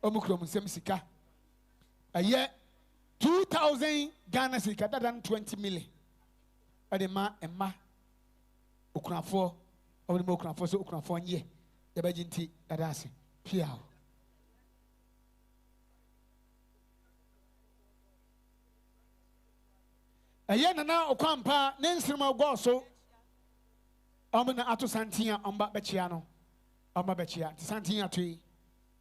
omukrom sem sika aye 2,000 Ghana cedis kadada 20 million adema emma okunafo obodi mo okunafo so okunafo nye ya baji nti adase pia aye nana okwampa ne nsirima go so omna ato santia omba bechia no omba bechia ti santia atui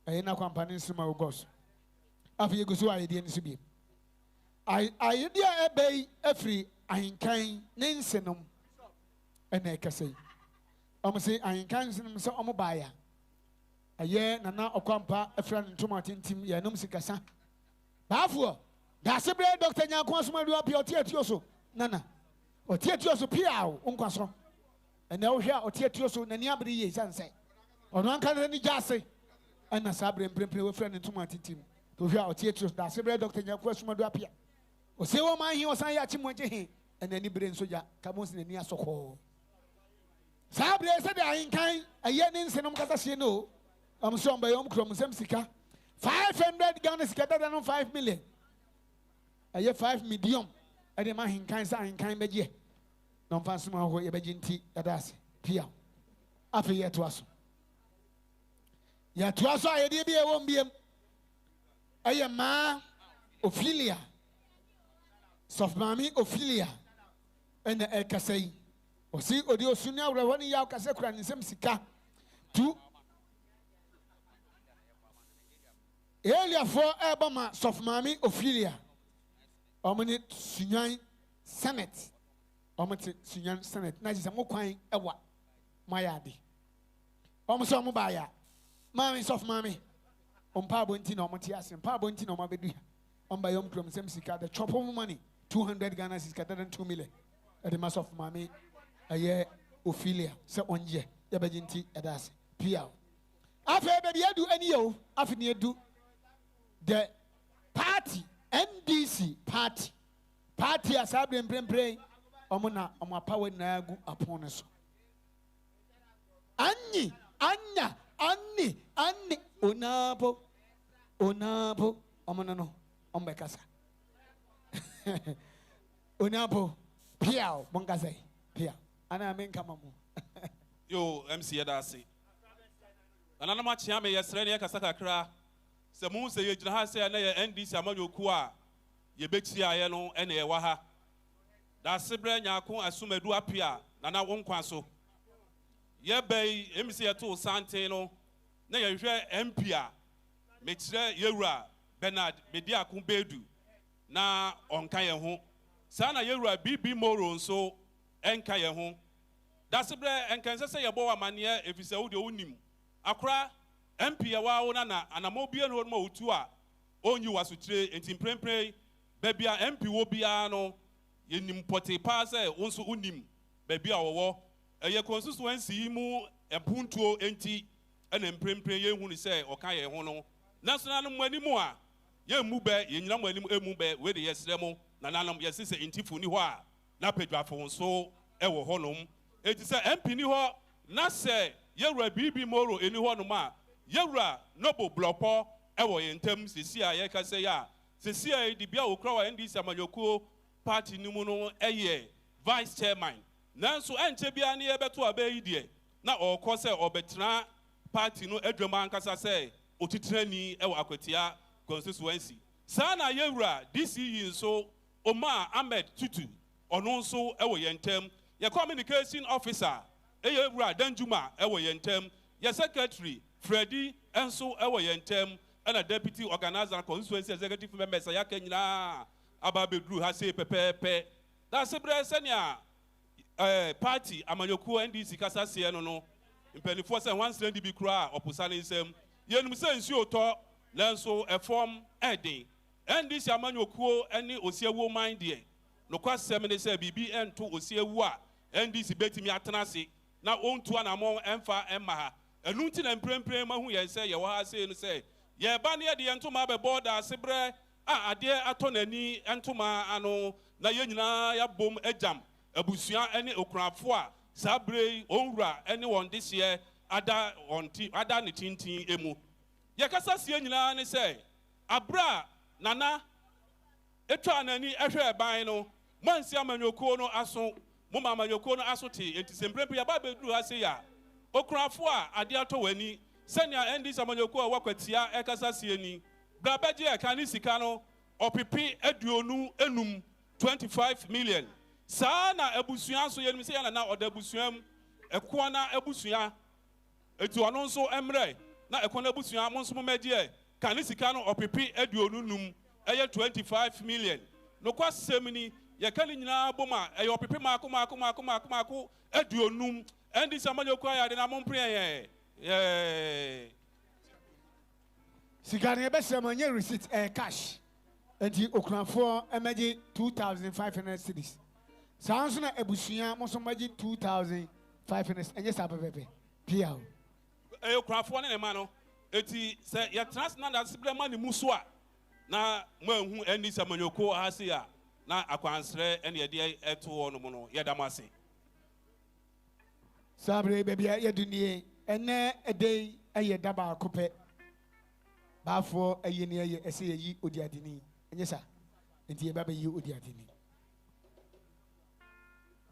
aye na kwampa ne nsirima go so afi egusu ayede ni so bi ayede ebei afri ahinkan ne nsenom ena ekasei omo se ahinkan nsenom se omo baaya aye nana okwampa afra ntoma tintim ya nom sikasa baafo da sebre Dr. Nyankwo asomadu apia otiatioso nana otiatioso pia onkwaso ena wo hwa otiatioso nani abere ye sanse ono anka ni jase ena sabre mprempre we fra ntoma tintim to hwa otiatioso da sebre Dr. Nyankwo asomadu apia osewo man hi osan ya chimwaje he ena ni bere nsoja kamos na ni asokho sabre se de ahinkan aye ni nsenom kasa hye no amso mba yom krom sem sika 500 Ghana sika da no 5 million aye 5 medium ade ma hinkan sa hinkan beje no mfa soma ho ye beje nti adase pia afi ye to aso aye de bi e won biem aye ma Ophelia Sofmami Ophelia ena ekasai osi odi osunya wura woni ya kase kura nsem sika tu Elia for ebama Sofmami Ophelia omni sunyan senate omti sunyan senate na jisa mo kwan ewa mayade omso omo baaya mami Sofmami ompa bonti na omti ase ompa bonti na omabedu omba yom krom nsem sika the chop of money 200 Ghana cedis kadada 2 million at the mass of Mami aye Ophelia se onje ya bejinti edase pia Afe baby edu any yo. Afe ni edu. The party NDC party asabre mprempre omuna omapawe na agu apon so. Anni onabo omuna no ombekasa. Onabo piao bongazai piao ana men kama mu. Yo MC Yadasi. Anana ma chia me yesre ne kasa kakra. Se mu se ye gina ha se na ye NDC amanyoku a ye betia ye no ene ye wa ha. Da sebre nyako asumadu apia nana wonkwa so. Ye bei MC ye to sante no na ye hwe MP a me kire yewura Bernard media kun bedu na onka ye ho. Sa na yewura BB Moro nso enka ye ho. Da sebre enkanse se ye bo wa mane efise wo de onim. Akra MP wa wo na anamobie no mo otu a onyi wasutire enti mprempre babia MP wo bia no yenim pote pa se wonso unim babia wo eye constituency mu epuntuo enti ena mprempre ye hu ni se oka ye ho no national no animu a ye mu be ye nyina mo anim emu be we de yesre mo na nanam yesise entifu ni ho a na pedwafo so e wo ho nom enti se MP ni ho na se yewura BB Moro eni ho no ma yewura nobo blopo ewo yentem sisi a ye ka se ya sisi a di bia okra wa NDC amanyoku party ni mu no eye vice chairman nanso enche bia ne ye beto abayi die na okọ se obetra party no adwama ankasa se otitrani ewo akwatia constituency sa na yewura DCE nso Omar Ahmed Tutu ono nso ewo yentem ye communication officer Eyewura Danjuma ewo yentem ye secretary Freddy enso ewo yentem and deputy organizer constituency executive members ya kenyina ababedru ha se pepepe da sebre senia party amanyoku NDC kasa se no impenifo se wan strand bi kura opusane nsem yenum se nsi oto lenso e form eden NDC amanyoku eni osiewo mind de no kwasem ne se bibi ento osiewo a NDC betimi atenase na ontu anamo emfa emma ha enu nti na mprempren ma hu ye se ye wa se no se ye ba ne de entoma be border sebre a ade atonani entoma ano na ye nyina ya bom ejam abusua ene okurafo a sabre onwura ene won this year ada ne tintin emu ye kasa sie nyina ne se abra nana etwa anani ehwe ban no mansi amanyokuo no aso Mama Mayoko no asote enti semprempe ya babedru ase ya okurafo a ade ato wani senia NDC Amanyoko wakwatia ekasa sieni brabaje e kan sika no opipi aduonu enum 25 million saa na abusua so yenim se ya na odabusuam ekona abusua etu ono nso emre na ekona abusua mo nso meje kan sika no opipi aduonu num eye 25 million no kwasemni ye kali nyina boma e yo pepe mako aduonum endi Amanyoko ya de na mompre ye sigari ebe se manye receipt cash enti okunafo emeji 2500 cedis sanso na ebusua mo so maji 2500 enye sa pepe pia e okunafo ne ma no eti se ye transnational assembly man mu so a na mo hu endi Amanyoko ase ya na akwansre ene ye de eto no no ye damase sabre bebia ye dunie ene edei eye daba akope bafo eye ne eye ese yi odiadini enye sa enti ye baba yi odiadini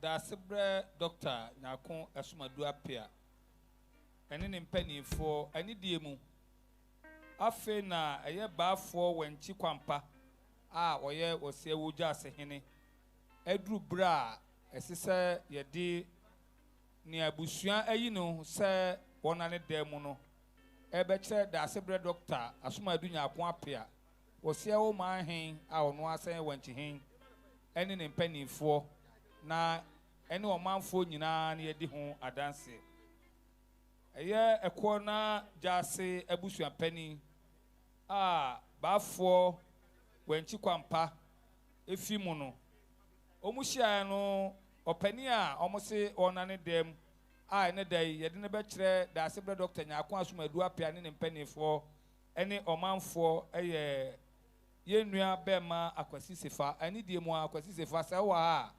da sebre doctor nyakon esumadu apia ene ne mpanifo ene die mu afe na eye bafo wanchi kwampa oye osiewu GYAASEHENE edru bra esise yedi ni abusua ayi no se wonane demu no ebeche da sebre doctor asumadu nyakon apia osiewu manhen ono asen wanchi hen ene ne mpanifo na ene omanfo nyina na yedi ho adanse eye ekwo na gyase abusua pani bafo Wenchi kwampa efi mu no omuhia no opani a omose onane dem a ne day ye de ne be kire da sebre doctor Nyako Asomadu apia ne mpanifo ene omanfo eye ye nua bema akwasi sefa ani die mu akwasi sefa se wa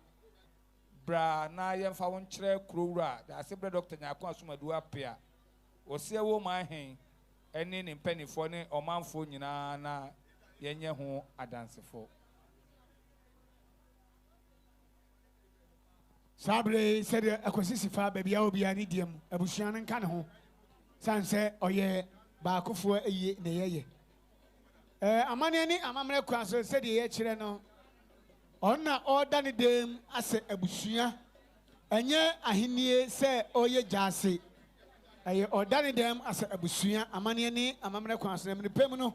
bra na ye mfa won kire kurowura da sebre doctor Nyako Asomadu apia osie wo man hen ene ne mpanifo ne omanfo nyina na yenye ho adansefo Sabre said akwasi sefa ba bia obi ani diem abusuan nka ne ho sanse oye ba akofo eye ne yeye amane ni amamre kwa so said ye kire no onna order ne dem ase abusua enye ahenie se oye jase aye order ne dem ase abusua amane ni amamre kwa so ne pem no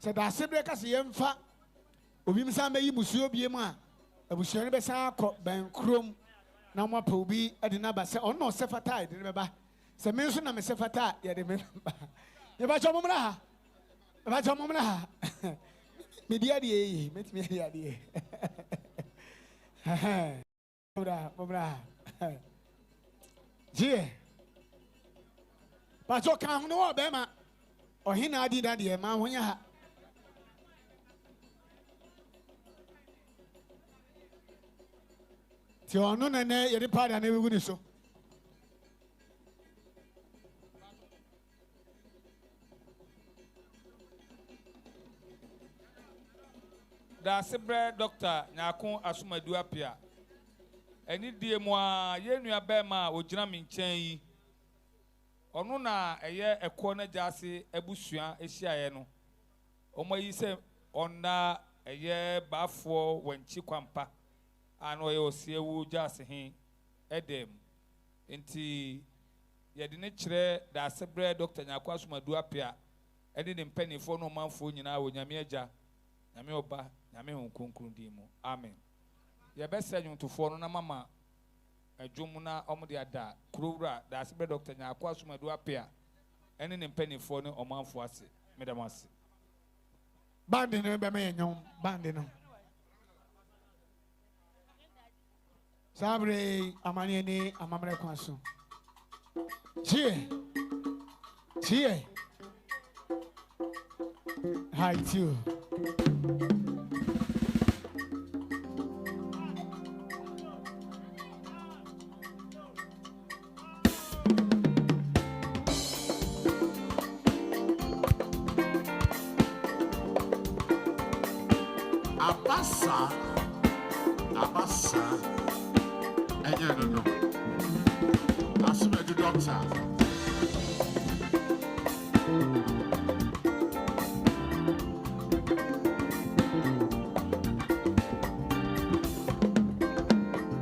se da sebre ka se yemfa obi msa meyi musuo biem a abusua ne be san akọ ben krom na mo pa obi ade na ba se ono sefata ade ne ba se me nso na me sefata ye de me ba ye ba chomomra ha ba chomomra ha me dia die metimi dia die bra je ba cho kan ho no be ma ohina adi da de ma ho nya ha ti ono na ne ye de pada na ewu ni so da sebre doctor Nyako Asomadu apia eni die mu a ye nua bema ogina me nkyɛn yi ono na eye ekɔ na gyase abusua ehyiaye no omayi se onna eye BAFFOUR WANKYI KOAMPAH ano ye osiewu GYAASEHENE edem enti ye de ne kyerɛ da sebre doctor Nyako Asomadu apia eni ne mpanifo no manfo nyina wo nyame agya nyame oba nyame honkonkron di mu amen ye besa nyuntufo no na mama adwum na omde ada kurowura da sebre doctor Nyako Asomadu apia ene ne mpanifo ne omanfo ase medamase bandi no be me nyom bandi no sabre amane ni amamre kwaso tie hi too Abasa, no. Asomadu doctor.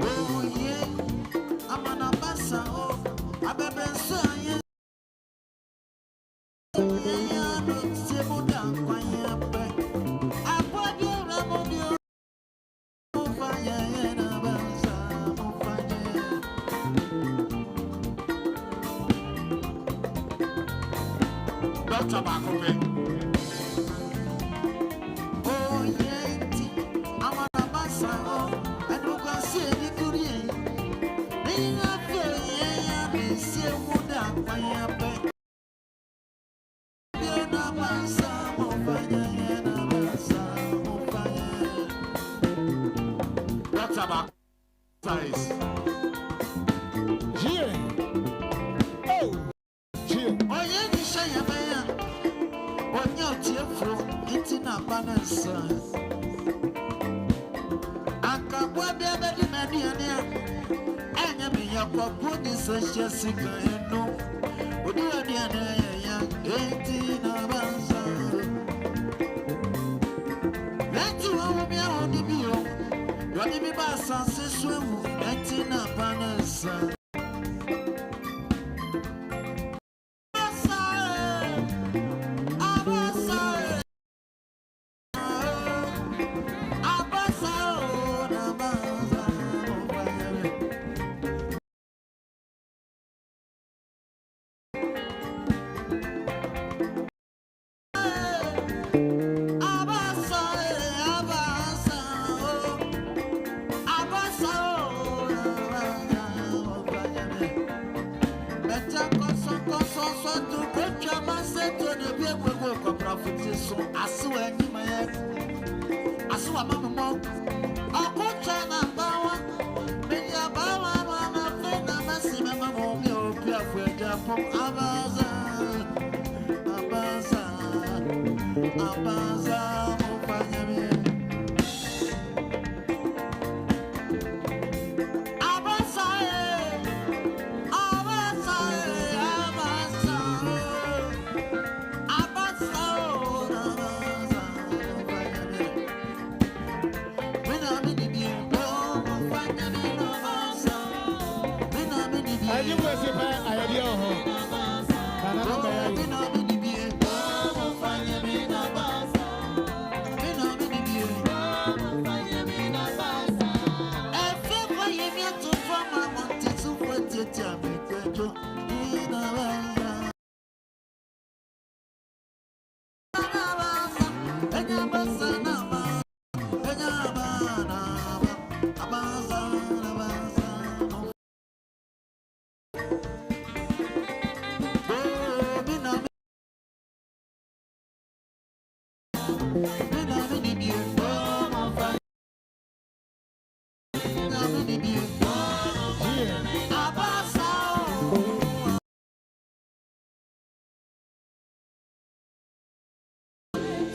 Oh yeah, I'm an abasa. Oh, I better say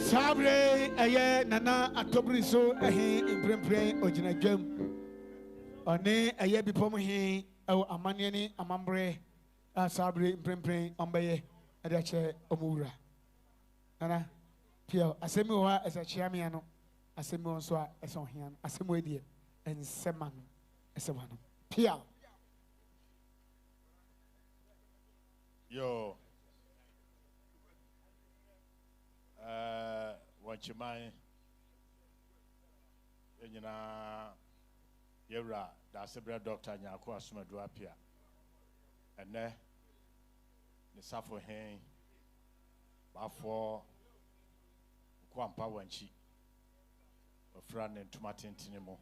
Sabre aye nana atobri so imprempre ojina dwam one aye bipom he o amane ne amambre sabre imprempre ombaye ade che omura nana pio asemi ho asachia me ano asemi ho so a eso hia asemi edie ensema no esema no pio yo Wankyimai yenyina yewra da sebra doctor nyako asomadu apia ene ne safo hen Baffour Kwampah Wankyii ofra ne ntoma tentene mo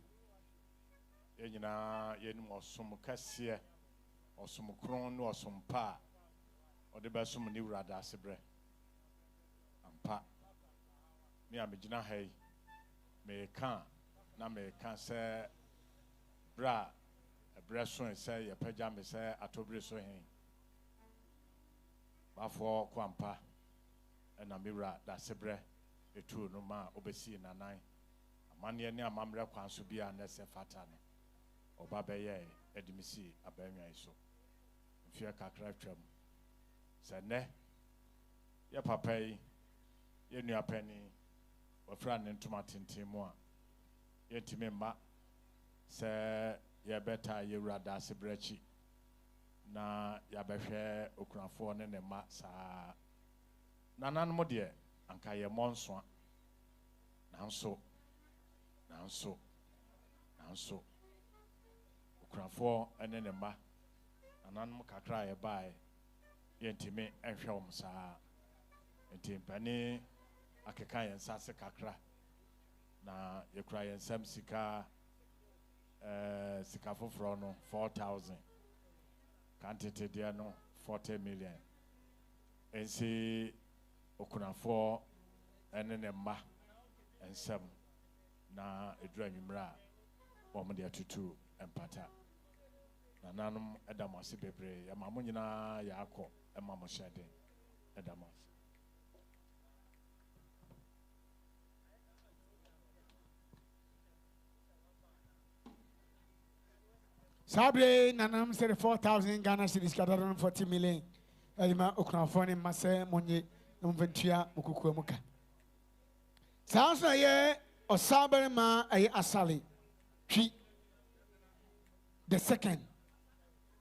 yenyina yenim osom kase osom kron no osom pa ode besom ni wura da sebra ampa me amegina hai me kan na me kan se bra so se ye pagya me se atobre so hen Baffour Kwampah na mewra da sebre etu no ma obesi nanan amane ne amamre kwanso bia na se fata ne oba beye edimisi abanwan so mfia kakra twam se ne ye papa yi ye nua pani wafra ne ntoma tenten mu a yentime mma se ye beta ye wura da sebrachi na ya behwe okunafo ne ne ma sa nanan mo de anka ye monso nanso okunafo ene ne ma nanan mo kakra ye bae yentime ehwe om sa entimpani akeka yen sase kakra na yekura yen sam sika sika foforo no 4,000 quantity dia no 40 million ensi okunafo ene ne ma ensam na edura nwumra wo de atutu empata na nanum edamase bebre ya mamu nyina ya akọ emamu shede edamase Sabre nanam said 4,000 Ghana cedis kadara 40 million elima okunafo ne mase monye mventua okukuwa muka sounds na ye osabre ma aye asali twi the second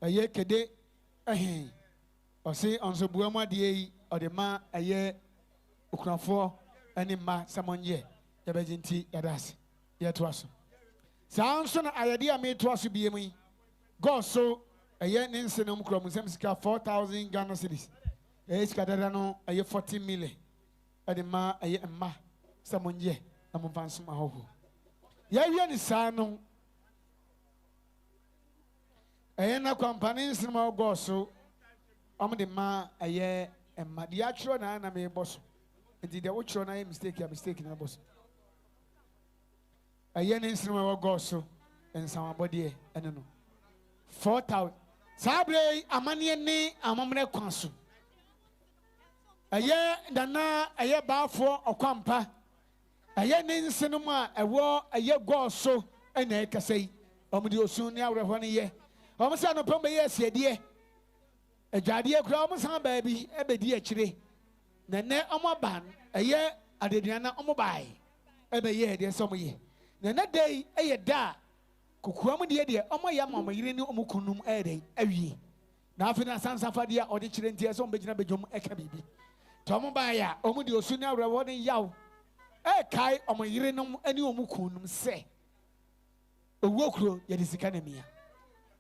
aye kede osi onso buamu ade yi ode ma aye okunafo ene ma samonye yabejinti yadas yeto aso sounds na ayede ameto aso biemu God so aye nense na mukro musem sika 4,000 Ghana cedis kadara no aye 40 million ade ma aye emma samonye na mfanso ahoho ya wi ni sa no aye na Kwampah ne nsema God so I'm the man a year and my diatro and I'm a boss. And did the watch on a mistake in a boss. A year in cinema go so and somebody I don't know. 4,000. Sabre amani ni amamre kwanso. A year dana a year BAFFOUR OKOAMPAH. A year in cinema a war a year go so and I can say, Omudi soon now 1 year. Almost no problem, yes, dear. A jadia crowd, baby, a baby, actually. Nene omoban, a year, a dediana omobai. Every year, there's some year. The next day, a year da. Kukuamu dear, Omoya mamma, you know Mukunum every year. Now, for the San Safadia or the children, tears on Benjamin Bejum, a cabibi. Tomobaya, Omudio sooner rewarding yaw. A kai on my urinum, and you Mukunum say. A wokro, yet is economy.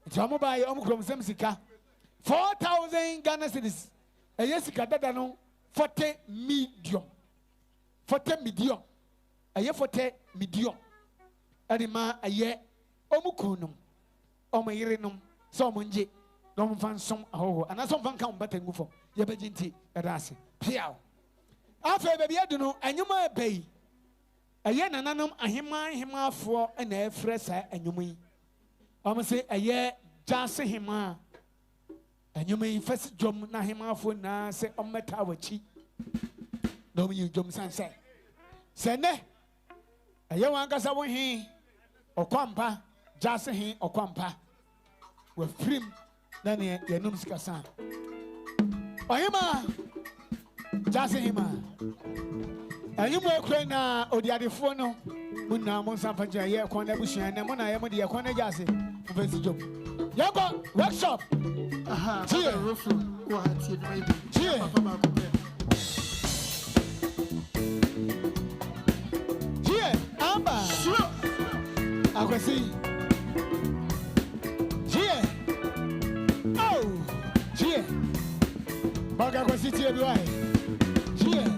Tomobaya, Omcrom Semsika. 4,000 Ghana cedis. A Jessica Dadano, 40 medium. 40 medium. A year 40 medium. Anima a year Omukunum. Omairinum, some munje, no fan some ho, and as some fan come better move for Yabajinti, Adasi. Piao. After baby, I don't know, and you might pay. A year nanum, a hima for an air fresa and you mean. I'm say a year just hima. And you may first jump na him off when I say on my tower cheap. No, you jump sunset. Send a young uncle's away he or Koampa, just he or Koampa with prim than your News.com. Or him, just him. And you may cry now or the other phone. Muna Monsanfaja, yeah, Quanabush, and Mona Yamodia Quanajasi, Professor Job. Yago workshop. Aha. Here. Here. Here. Amba. Sure. I can see. Here. Oh. Here. Baga can see here. Here.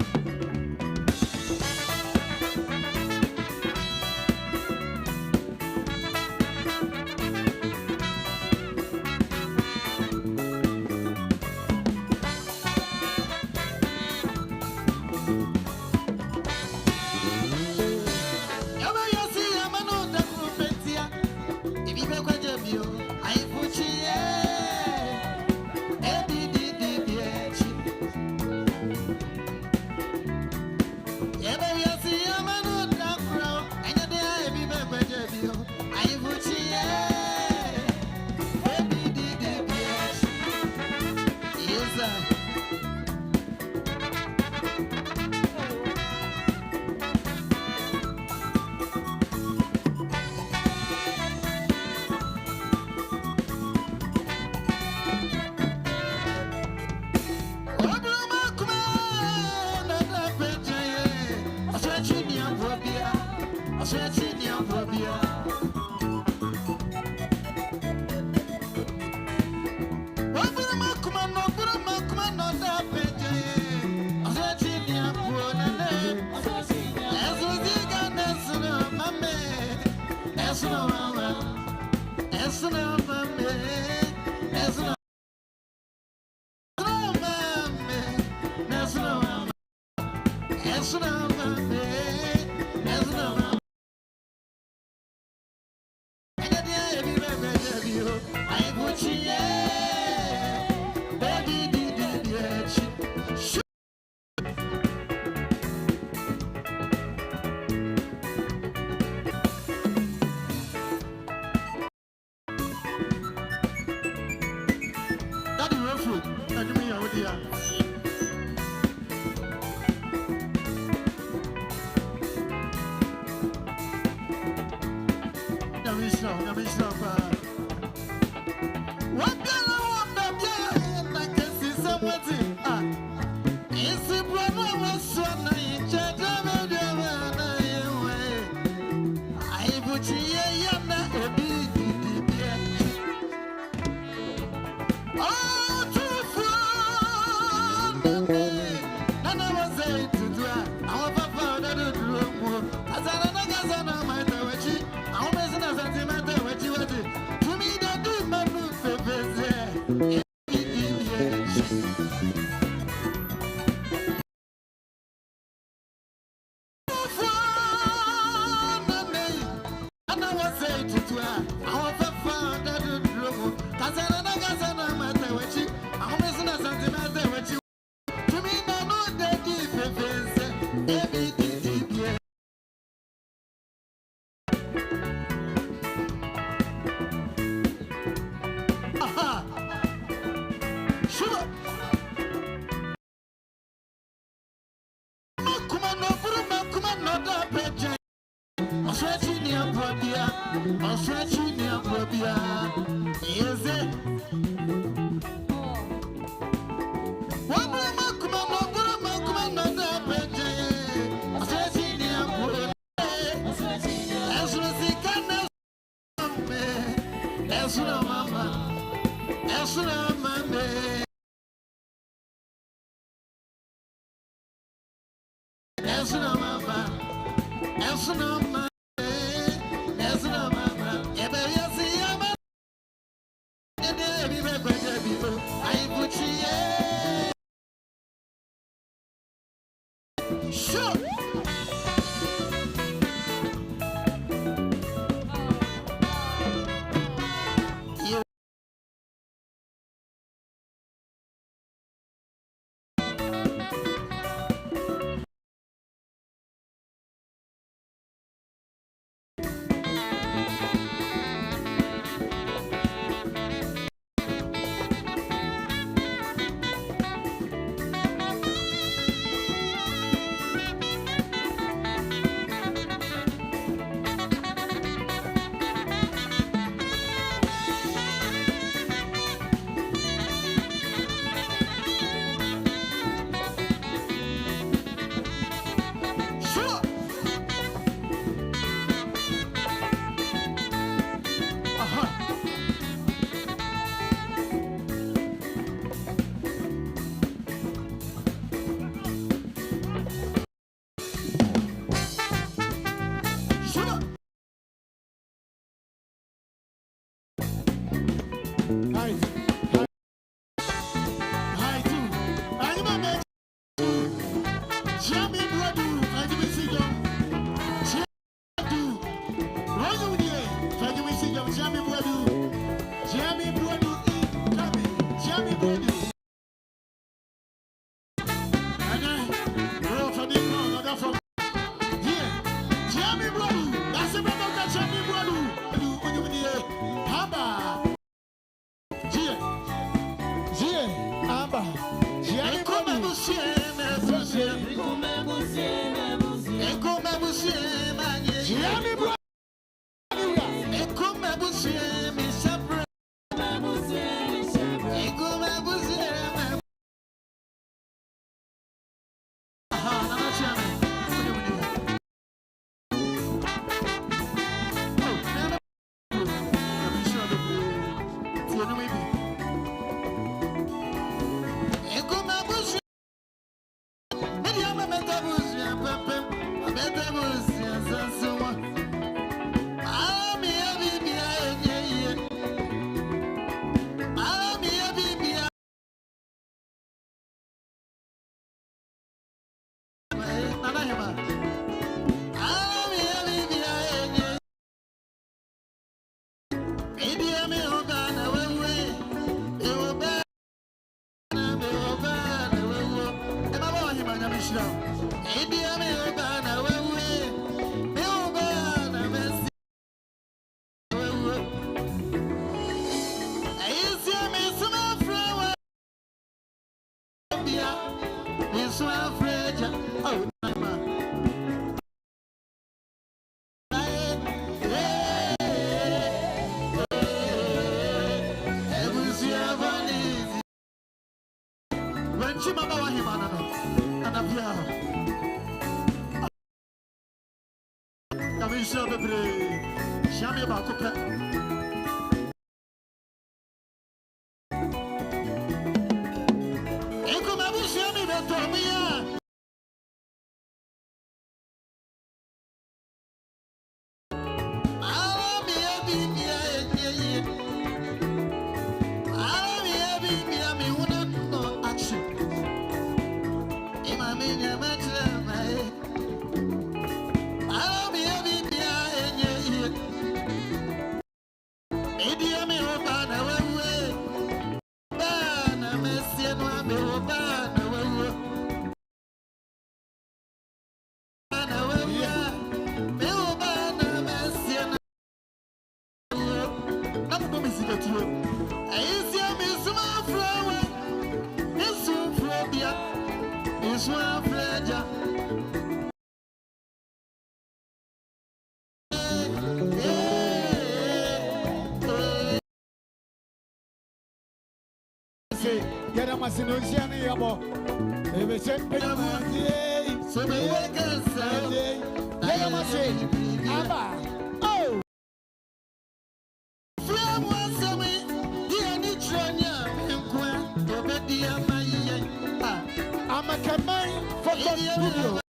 Get a Masinosian Yabo. If it's a penalty, so they can say, get a message. Abba. Oh, from one summer, dear Nitronia, and dear my I'm a command for the studio.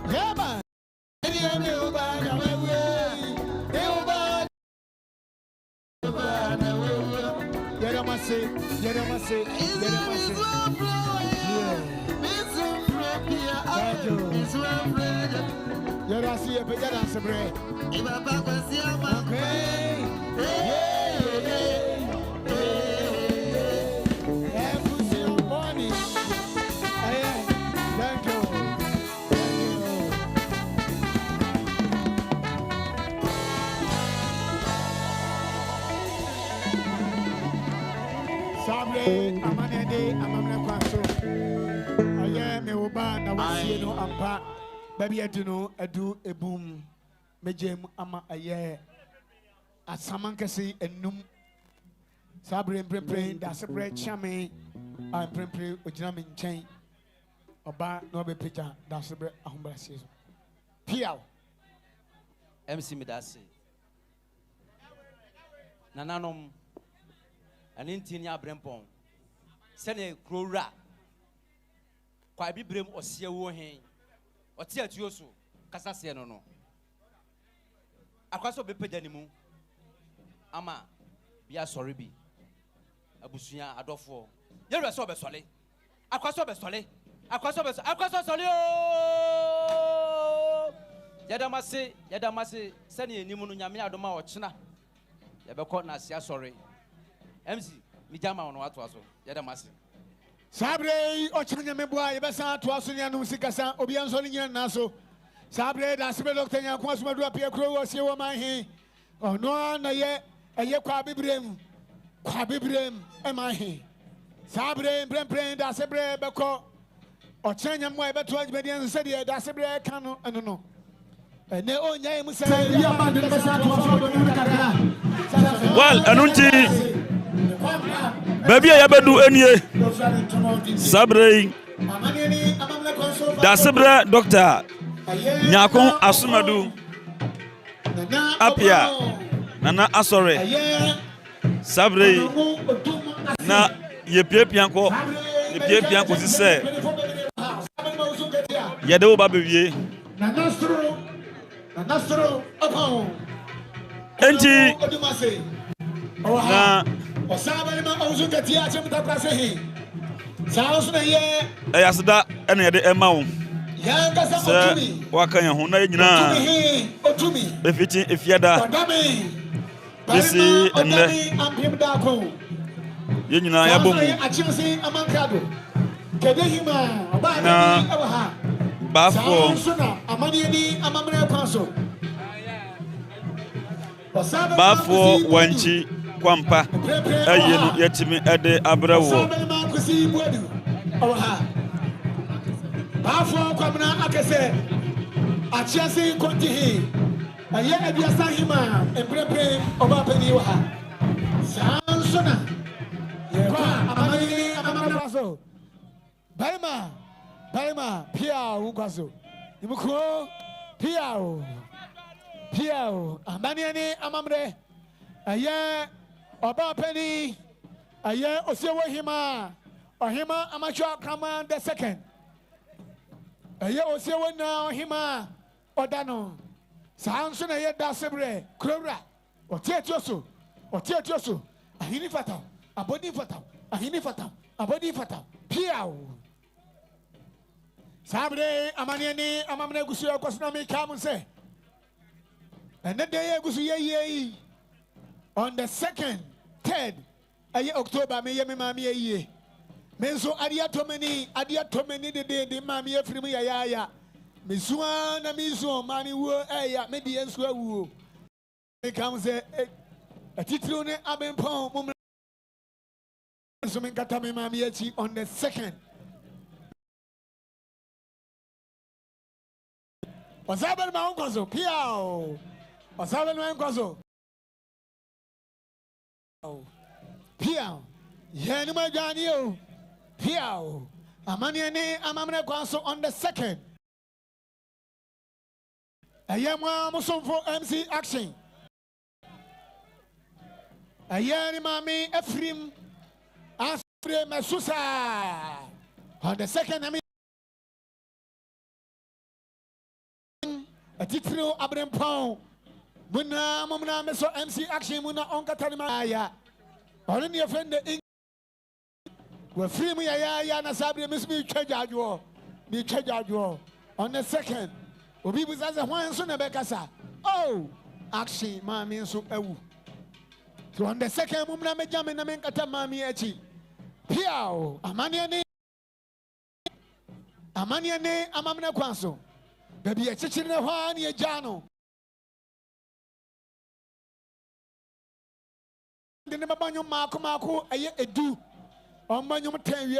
Yeah, man. Amanede, Amamna Kwaso. I am a Oba, and I was here no ampa. Baby, I do know, I do a boom. Mejem Ama a year. At Samankasi and Num Sabri and Prepare, that's a bread chame. I'm Prepare with Jamin chain. Oba, no be Peter, that's a bread Ahumba season. Piao MC Midasi Nananom. An intinia brempon. Sene Crora. Quite be brim or see a wohen. Or tear to yosu. Cassasiano no. Across of the pedanimu. Ama. Be a sorry be. Abusia Adolfo. You're a sober solid. Across of a solid. Across of a solid. Yadamasi, sending Nimun Yamia Doma or China. Yabakot Nasia sorry. MC, Mijama on what was Yadamasi. Sabre, Ochina Meboy, Bessa, Twasunia Nusikasa, Obian Solian Naso. Sabre, that's the doctor, Quasma to appear crow or see what my he. Oh, no, a year Quabibrim, am I he. Sabre, Bremplain, that's a bread, Bako. Or China, my better 12 million, said, that's a bread canoe, I don't know. And their own name say, Well, Anunti. Baby, I ever do any Sabre. Dasebra doctor Nyakon Asumadu Apia Nana Asore Sabre na ye pianko si se yede wo ba bewie enti na Ayasda ene yede ema wo se waka yan ho na nyina befiti efiada bisi enne ye nyina ya bom na Bafffour Bafffour Wankyii Koampah ayeno yetimi ede abrawo Bafffour kwamna akese achiase kontihi aye abiasa hima emprepre obapani wa sansona kwa amani amamraso Baima piao unkwaso nimukro piao amani ani amamre aye obapani aye osiewo hima ohima amacho kama the second aye osiewo na ohima odano sanso na ye dasebre krora otietioso ahini fata abodi fata piao Sabre amaniani amamne gusu akosna mi kamun se ene de ye gusu ye On the 2nd, 3rd, October, me mami ye. Menso adia tomeni de mami efrimu ya. Misua na miso mani wo eya me di enso awu. Me come say a titru ne abempon mum. So me kata me mami echi on the 2nd. Osabel ma onkoso piao. Osabel ma onkoso. Piao. Yeni ma jani o. Piao. Amani ne amamne kwanso on the 2nd. Ayamwa musomfo MC action. Ayani mami Efrim Asfre Mesusa. On the 2nd, I mean a titro Abraham Pound. Muna Mumna Meso MC action Muna Onka Tanimaya. Only your friend the Ing. We're free me ya Nasabi Miss me Chajajua. Me Chajajua. On the 2nd. Obi buzaza hwan so na bekasa. Oh, action mami so ewu. So on the 2nd mum na mejame na menkata mami echi. Piao, amania ne amamna kwanso. Baby echichiri na hwan ye jano. Dene babanyo mako eye edu. Omanyo 10 wi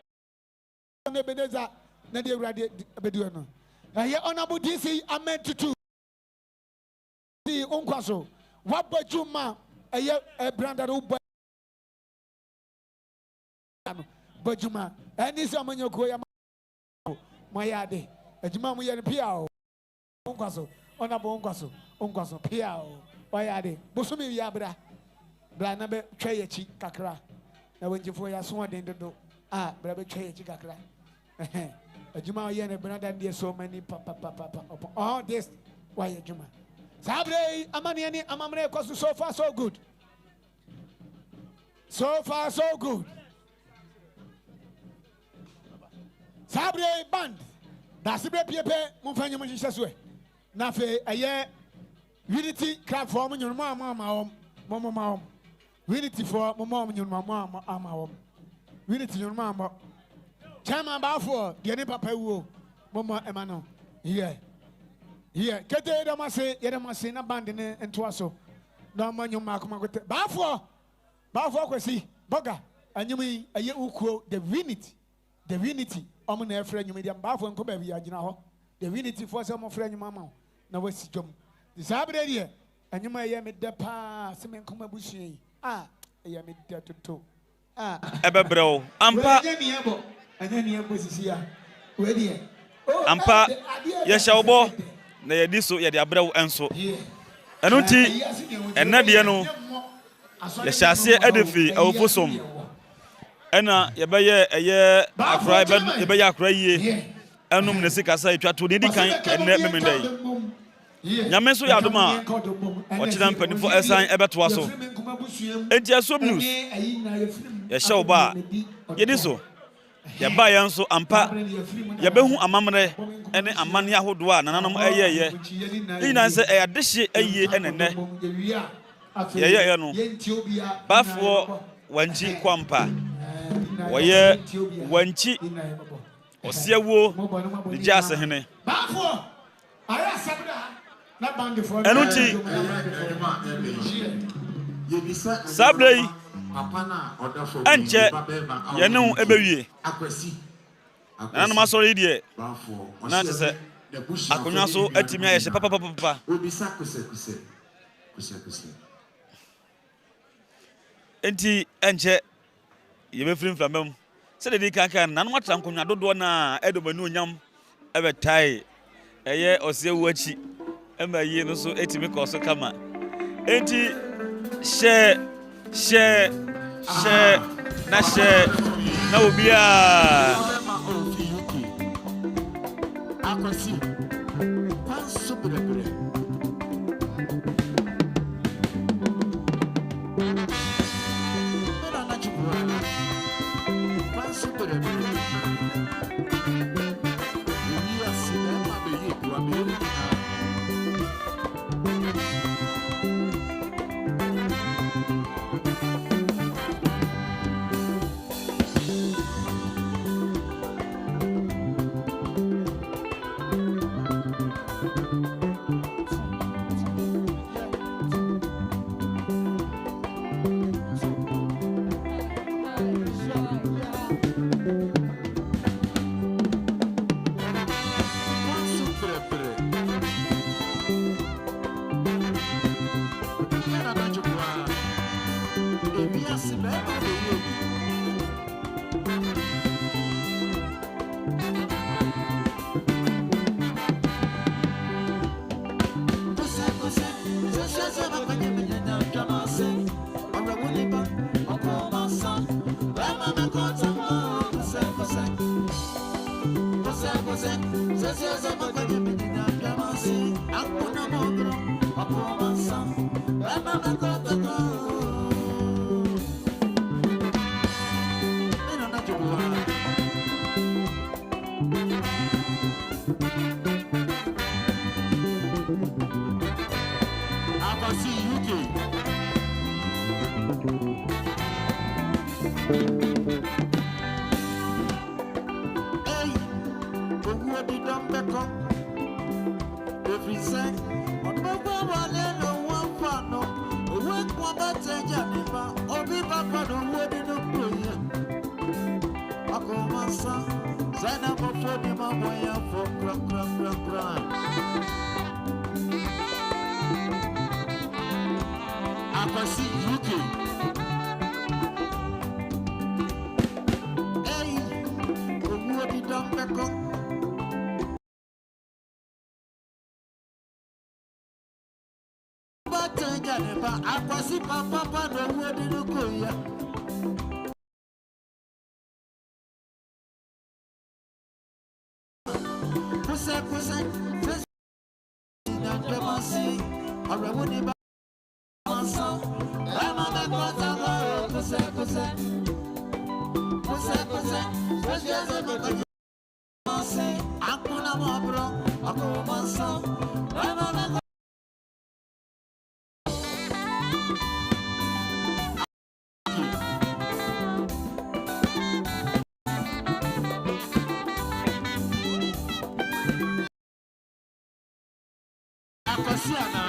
na bedeza na de awrade bedu no. Aye honorable DC amen to the unkwaso wabajuma aye branda do bajuma ani se amanyoko ya mayade ajuma mu ye pia unkwaso honorable unkwaso pia oyade bosumi ya bra na be twa chi kakra na wenjifo ya so den dodo bra be twa chi kakra Juma yen brother dear so many papa all this why Juma Sabre amani amamre cause so far so good Sabre band that's the pepe mufanya mujisaswe na fe aye unity club for mo mama unity for mo mama unity your mama Chairman BAFFOUR, the any papa wo, Mama Emano. Here. Kete Yedamase, na band in Twaso. No man, you mark my BAFFOUR kwesi, Boga, and you mean a year uko, the unity, Omne friend, you medium BAFFOUR and Kobe, the unity for some of friend, Mamma. No, what's Jum. The Sabre here, and you may hear me the pa, Semen Komabushi. I am it there to two. Ebebro, Ampa. Ampa yeshawo na yedi so yedi abrawo enso eno ti enade no yeshase edefi awfosom ena yebeye eye akra yebeye akra yie enum ne sikasa etwato ne dikan enne memendai nyame so yadoma ochida mpanifo esan ebeto aso enti asom news yeshawo ba yedi so yaba yanso ampa yabehu amamre ene amane ahodo a nananom eyeye ina se eyadehye eye enene yeye no BAFFOUR Wankyyi Koampa woye Wankyyi osiawo de GYAASEHENE enuti sabrei enche yenu ebewie nanu masori die na tese akonya so atimi ayehye papa enti enche yebefrim flamam se de di kankan nanu matra nkonya dodo na edobani onyam ebetai eye osiewu achi emayi no so etimi koso kama enti share na obia akwasi panso berebre mena na chibura panso berebre ni asina ma be yi kwa be Akomasa, Zana Bofodi Maboya for crack. Akwasi UK. Hey, Omuodi Dombeko. Batanjaneba, Akwasi Papa no Omuodi Lukoya. Pusa, Namasi, Arawuni Basa, Ramana Kwatago, Pusa, Akuna Mabro, Akomasa, Ramana Akasiana.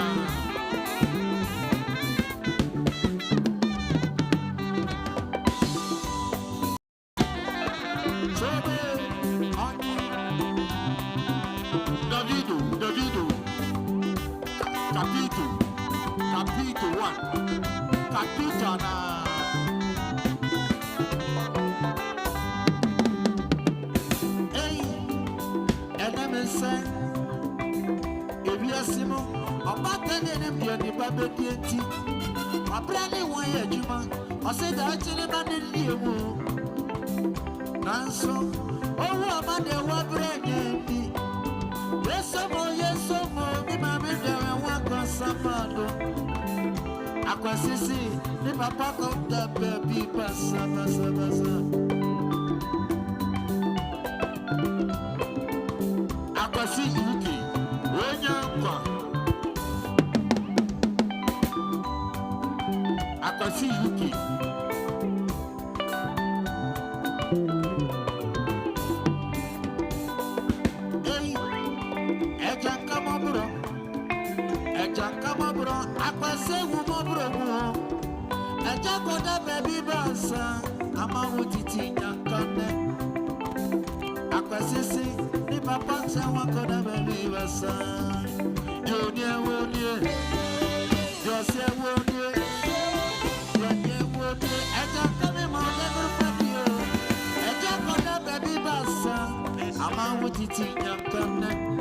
Davido. Capito 1. Capitana. Hey, and I'm saying, if you are Simon, about 10 and you're the baby, my brand new one, Juma, I said, actually, I didn't hear you. Nanso, oh, about the one brand new. Yes, so more, me mammy, there and walk on Sapado. Aquasisi, the papa of the baby, Passa. Aquasi UK, Wanyamba. Aquasi UK. Ejankamabro, Aquase Wumabro, Ejakoda baby basa, Amawutiti Yankane. Aquasisi, the papa Sawakoda baby basa. Junior Woodie, Joseph Woodie, Ejakamabro, Ejakoda baby basa, Amawutiti Yankane.